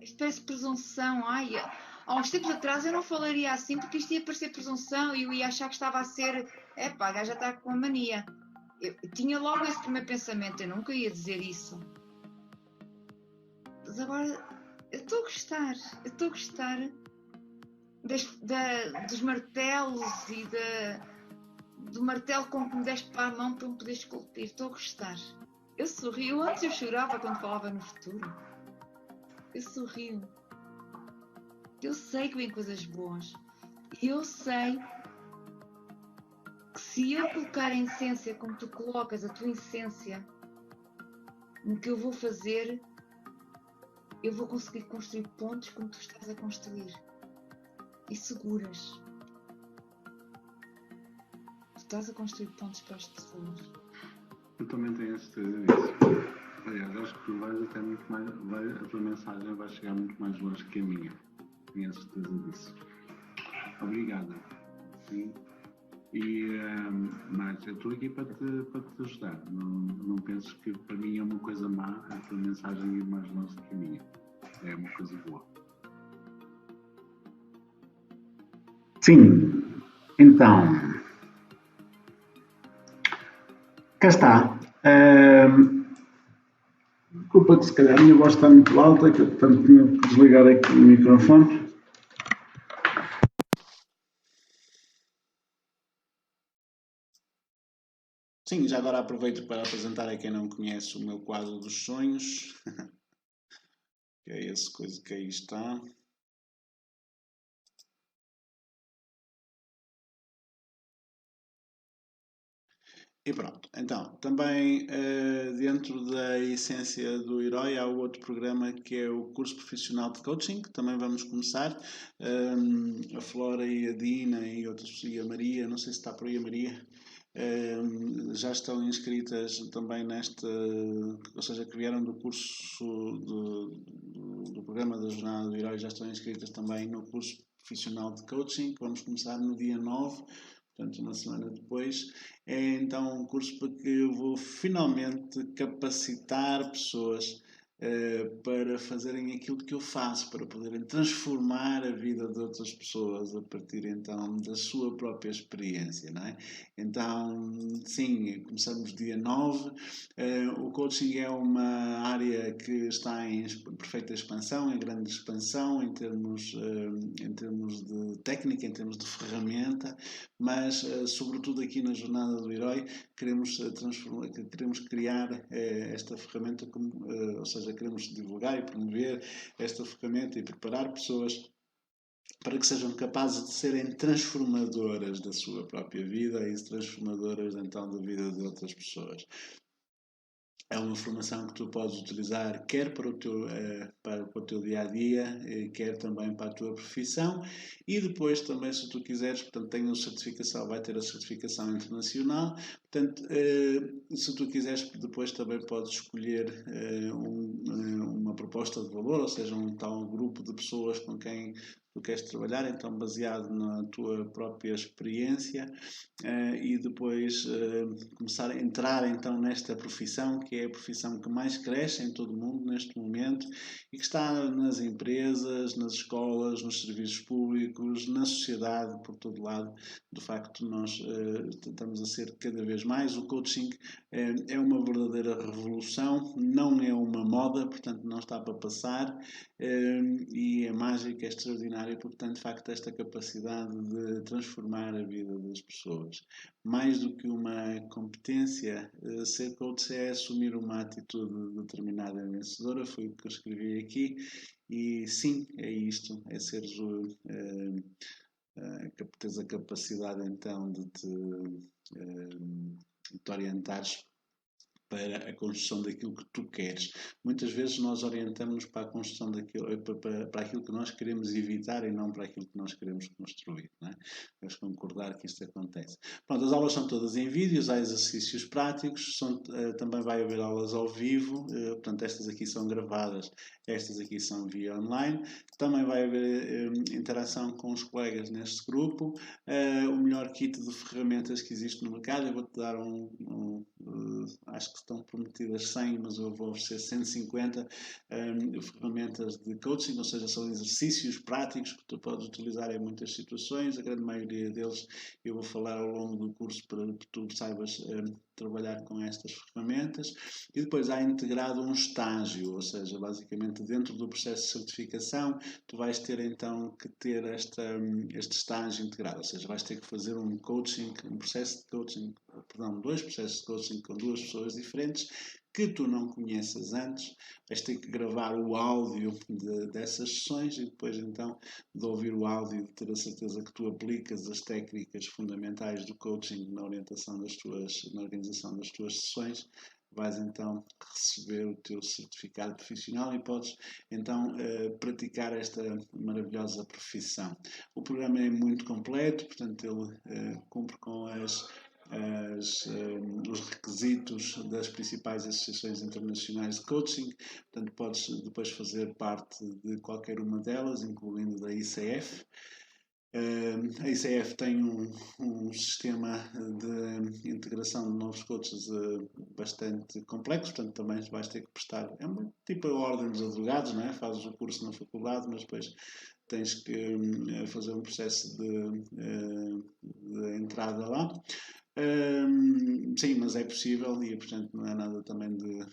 Isto parece presunção. Há uns tempos atrás eu não falaria assim porque isto ia parecer presunção e eu ia achar que estava a ser. A gaja está com a mania. Eu tinha logo esse primeiro pensamento, eu nunca ia dizer isso. Mas agora eu estou a gostar dos martelos e do martelo com que me deste para a mão para me poder esculpir. Estou a gostar. Eu sorrio. Antes eu chorava quando falava no futuro. Eu sorrio. Eu sei que vem coisas boas. E eu sei que se eu colocar a essência como tu colocas, a tua essência, no que eu vou fazer, eu vou conseguir construir pontos como tu estás a construir. E seguras. Tu estás a construir pontos para as pessoas. Eu também tenho a certeza disso. Aliás, acho que tu vais até muito mais. A tua mensagem vai chegar muito mais longe que a minha. Tenho a certeza disso. Obrigada. Sim. Mas eu estou aqui para te ajudar. Não penses que para mim é uma coisa má a tua mensagem ir mais longe que a minha. É uma coisa boa. Sim. Então. Cá está. Desculpa que se calhar a minha voz está muito alta, que eu portanto tinha que desligar aqui o microfone. Sim, já agora aproveito para apresentar a quem não conhece o meu quadro dos sonhos. Que é esse coisa que aí está. E pronto, então, também dentro da essência do herói há o outro programa que é o curso profissional de coaching, que também vamos começar. A Flora e a Dina e outros, e a Maria, não sei se está por aí a Maria, já estão inscritas também nesta, ou seja, que vieram do curso do programa da Jornada do Herói, já estão inscritas também no curso profissional de coaching, que vamos começar no dia 9, portanto uma semana depois. É então um curso para que eu vou finalmente capacitar pessoas para fazerem aquilo que eu faço, para poderem transformar a vida de outras pessoas a partir então da sua própria experiência, não é? Então, sim, começamos dia 9. O coaching é uma área que está em perfeita expansão, em grande expansão em termos de técnica, em termos de ferramenta, mas sobretudo aqui na Jornada do Herói queremos criar esta ferramenta, ou seja, queremos divulgar e promover esta ferramenta e preparar pessoas para que sejam capazes de serem transformadoras da sua própria vida e transformadoras então da vida de outras pessoas. É uma formação que tu podes utilizar quer para o teu dia a dia, quer também para a tua profissão, e depois também, se tu quiseres, portanto, vai ter a certificação internacional. Portanto, se tu quiseres, depois também podes escolher uma proposta de valor, ou seja, um tal grupo de pessoas com quem tu queres trabalhar, então baseado na tua própria experiência, e depois começar a entrar então nesta profissão, que é a profissão que mais cresce em todo o mundo neste momento e que está nas empresas, nas escolas, nos serviços públicos, na sociedade, por todo lado. De facto, nós estamos a ser cada vez mais. O coaching é uma verdadeira revolução, não é uma moda, portanto, está para passar, e a mágica é extraordinária porque tem de facto esta capacidade de transformar a vida das pessoas. Mais do que uma competência, ser coach é assumir uma atitude determinada e vencedora, foi o que eu escrevi aqui, e sim, é isto, é seres teres a capacidade então de te orientares para a construção daquilo que tu queres. Muitas vezes nós orientamos-nos para a construção daquilo, para aquilo que nós queremos evitar e não para aquilo que nós queremos construir. Não é? Vamos concordar que isto acontece. Pronto, as aulas são todas em vídeos, há exercícios práticos, também vai haver aulas ao vivo, portanto estas aqui são gravadas, estas aqui são via online. Também vai haver interação com os colegas neste grupo. O melhor kit de ferramentas que existe no mercado, eu vou-te dar acho que estão prometidas 100, mas eu vou oferecer 150 ferramentas de coaching, ou seja, são exercícios práticos que tu podes utilizar em muitas situações. A grande maioria deles eu vou falar ao longo do curso para que tu saibas trabalhar com estas ferramentas. E depois há integrado um estágio, ou seja, basicamente dentro do processo de certificação tu vais ter então que ter este estágio integrado, ou seja, vais ter que fazer um coaching, dois processos de coaching com duas pessoas diferentes que tu não conheças antes, vais ter que gravar o áudio dessas sessões e depois então de ouvir o áudio de ter a certeza que tu aplicas as técnicas fundamentais do coaching na organização das tuas sessões, vais então receber o teu certificado profissional e podes então praticar esta maravilhosa profissão. O programa é muito completo, portanto ele cumpre com os requisitos das principais associações internacionais de coaching, portanto podes depois fazer parte de qualquer uma delas, incluindo da ICF. A ICF tem um sistema de integração de novos coaches bastante complexo, portanto também vais ter que prestar, tipo a ordem dos advogados, não é? Fazes o curso na faculdade, mas depois tens que fazer um processo de entrada lá. Sim, mas é possível e portanto não é nada também de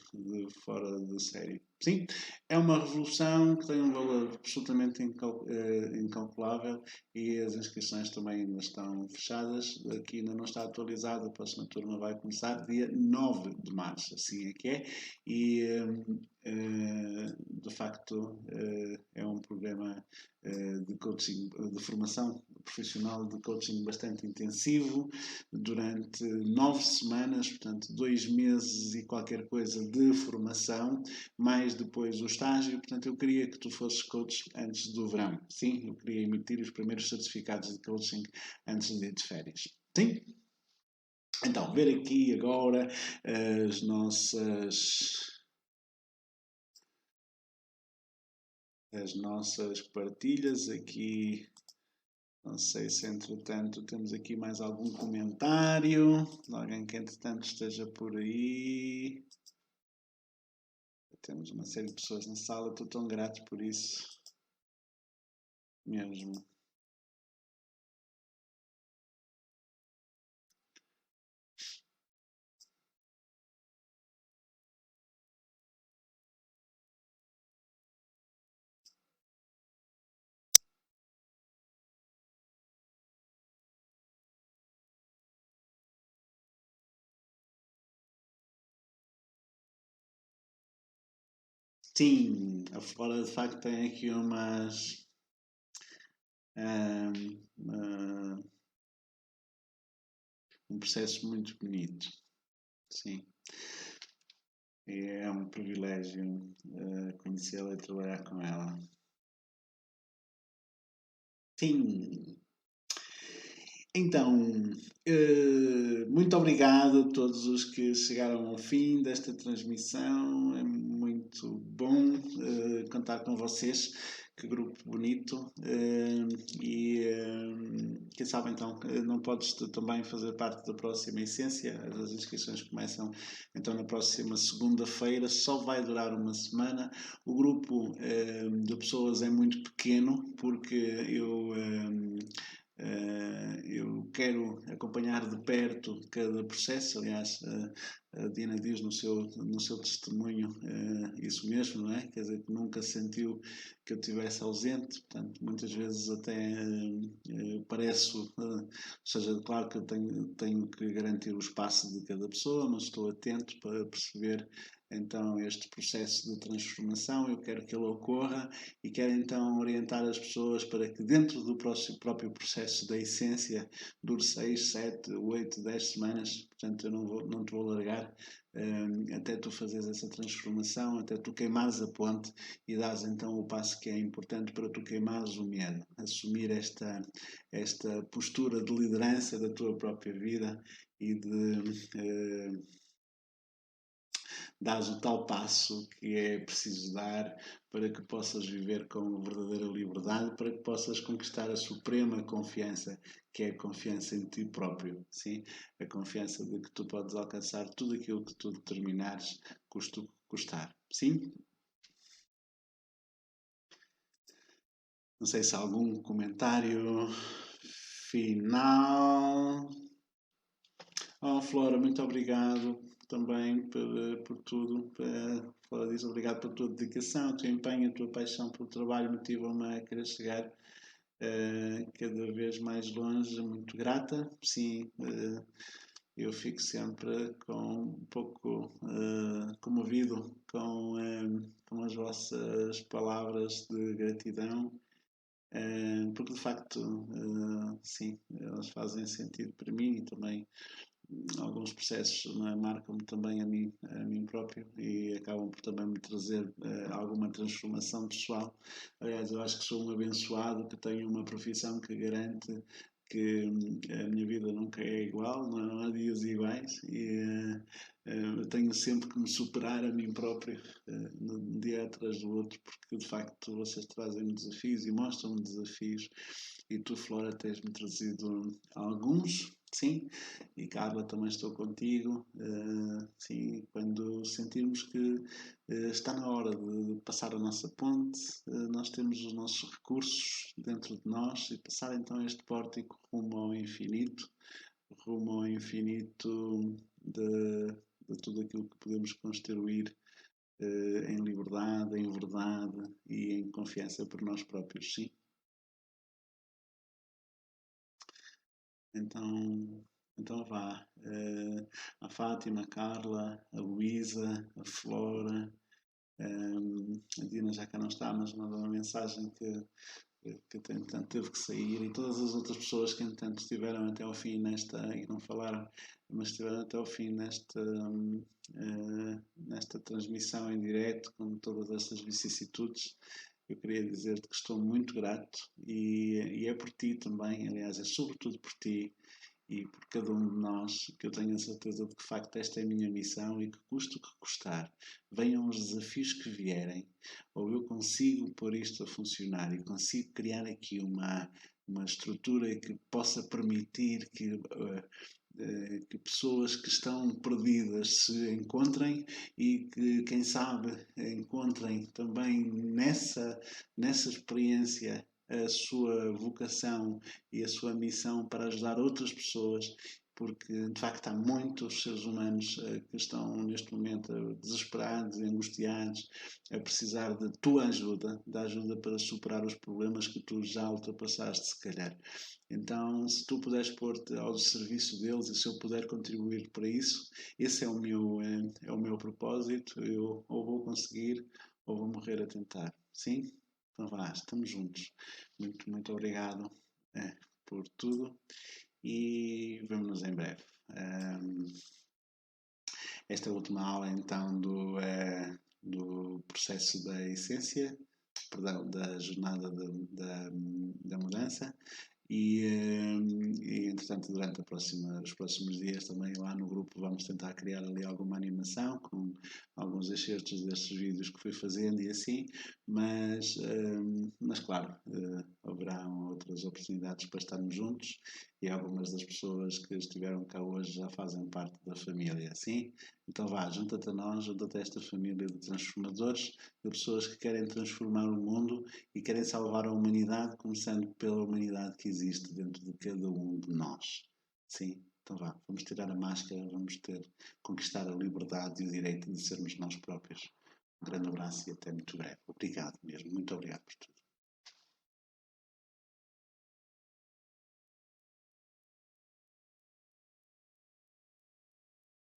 fora de série. Sim, é uma revolução que tem um valor absolutamente incalculável e as inscrições também ainda estão fechadas. Aqui ainda não está atualizado, a próxima turma vai começar dia 9 de março, assim é que é, e de facto é um programa de coaching, de formação profissional de coaching bastante intensivo, durante 9 semanas, portanto 2 meses e qualquer coisa de formação, mais depois o estágio. Portanto eu queria que tu fosses coach antes do verão, sim, eu queria emitir os primeiros certificados de coaching antes de ir de férias, sim? Então, ver aqui agora as nossas partilhas aqui. Não sei se entretanto temos aqui mais algum comentário, alguém que entretanto esteja por aí. Temos uma série de pessoas na sala, estou tão grato por isso mesmo. Sim, a Flora de facto tem aqui um processo muito bonito, sim. É um privilégio conhecê-la e trabalhar com ela. Sim. Então, muito obrigado a todos os que chegaram ao fim desta transmissão. É muito bom contar com vocês. Que grupo bonito. Quem sabe então, não podes também fazer parte da próxima Essência. As inscrições começam então na próxima segunda-feira. Só vai durar uma semana. O grupo de pessoas é muito pequeno porque eu Eu quero acompanhar de perto cada processo. Aliás, a Diana diz no seu testemunho isso mesmo, não é? Quer dizer, que nunca sentiu que eu estivesse ausente, portanto, muitas vezes até pareço, ou seja, claro que eu tenho que garantir o espaço de cada pessoa, mas estou atento para perceber então este processo de transformação. Eu quero que ele ocorra e quero então orientar as pessoas para que dentro do próprio processo da essência dure 6, 7, 8, 10 semanas. Portanto, eu não te vou largar até tu fazeres essa transformação, até tu queimares a ponte e dás então o passo que é importante para tu queimares o medo, assumir esta postura de liderança da tua própria vida e de dás o tal passo que é preciso dar para que possas viver com verdadeira liberdade, para que possas conquistar a suprema confiança, que é a confiança em ti próprio, sim? A confiança de que tu podes alcançar tudo aquilo que tu determinares, custe o que custar, sim? Não sei se há algum comentário final. Oh, Flora, muito obrigado também por tudo. Flora diz obrigado pela tua dedicação, o teu empenho, a tua paixão pelo trabalho motivam-me a querer chegar cada vez mais longe. Muito grata. Sim, eu fico sempre um pouco comovido com as vossas palavras de gratidão. Porque de facto, sim, elas fazem sentido para mim e também alguns processos, não é, marcam-me também a mim próprio e acabam por também me trazer alguma transformação pessoal. Aliás, eu acho que sou um abençoado, que tenho uma profissão que garante que a minha vida nunca é igual, não há dias iguais e tenho sempre que me superar a mim próprio um dia atrás do outro, porque de facto vocês trazem-me desafios e mostram-me desafios e tu, Flora, tens-me trazido alguns, sim, e Carla, também estou contigo, sim, quando sentirmos que está na hora de passar a nossa ponte, nós temos os nossos recursos dentro de nós e passar então este pórtico rumo ao infinito de tudo aquilo que podemos construir em liberdade, em verdade e em confiança por nós próprios, sim. Então vá. A Fátima, a Carla, a Luísa, a Flora, a Dina já cá não está, mas mandou uma mensagem que entretanto teve que sair, e todas as outras pessoas que entretanto estiveram até ao fim e não falaram, mas estiveram até ao fim nesta transmissão em direto, com todas estas vicissitudes. Eu queria dizer-te que estou muito grato e é por ti também, aliás, é sobretudo por ti e por cada um de nós que eu tenho a certeza de que de facto esta é a minha missão e que custe o que custar, venham os desafios que vierem, ou eu consigo pôr isto a funcionar e consigo criar aqui uma estrutura que possa permitir que pessoas que estão perdidas se encontrem e que, quem sabe, encontrem também nessa experiência a sua vocação e a sua missão para ajudar outras pessoas, porque de facto há muitos seres humanos que estão neste momento desesperados, angustiados, a precisar da tua ajuda, da ajuda para superar os problemas que tu já ultrapassaste, se calhar. Então, se tu puderes pôr-te ao serviço deles e se eu puder contribuir para isso, esse é o meu propósito. Eu ou vou conseguir ou vou morrer a tentar. Sim? Então vá, estamos juntos. Muito, muito obrigado por tudo e vemo-nos em breve. Esta última aula então do processo da essência, perdão, da jornada da mudança. E entretanto, durante os próximos dias também lá no grupo vamos tentar criar ali alguma animação com alguns excertos destes vídeos que fui fazendo e assim, mas claro, haverá outras oportunidades para estarmos juntos e algumas das pessoas que estiveram cá hoje já fazem parte da família, sim? Então vá, junta-te a nós, junta-te a esta família de transformadores, de pessoas que querem transformar o mundo e querem salvar a humanidade, começando pela humanidade que existe dentro de cada um de nós. Sim? Então vá, vamos tirar a máscara, vamos conquistar a liberdade e o direito de sermos nós próprios. Um grande abraço e até muito breve. Obrigado mesmo, muito obrigado por tudo.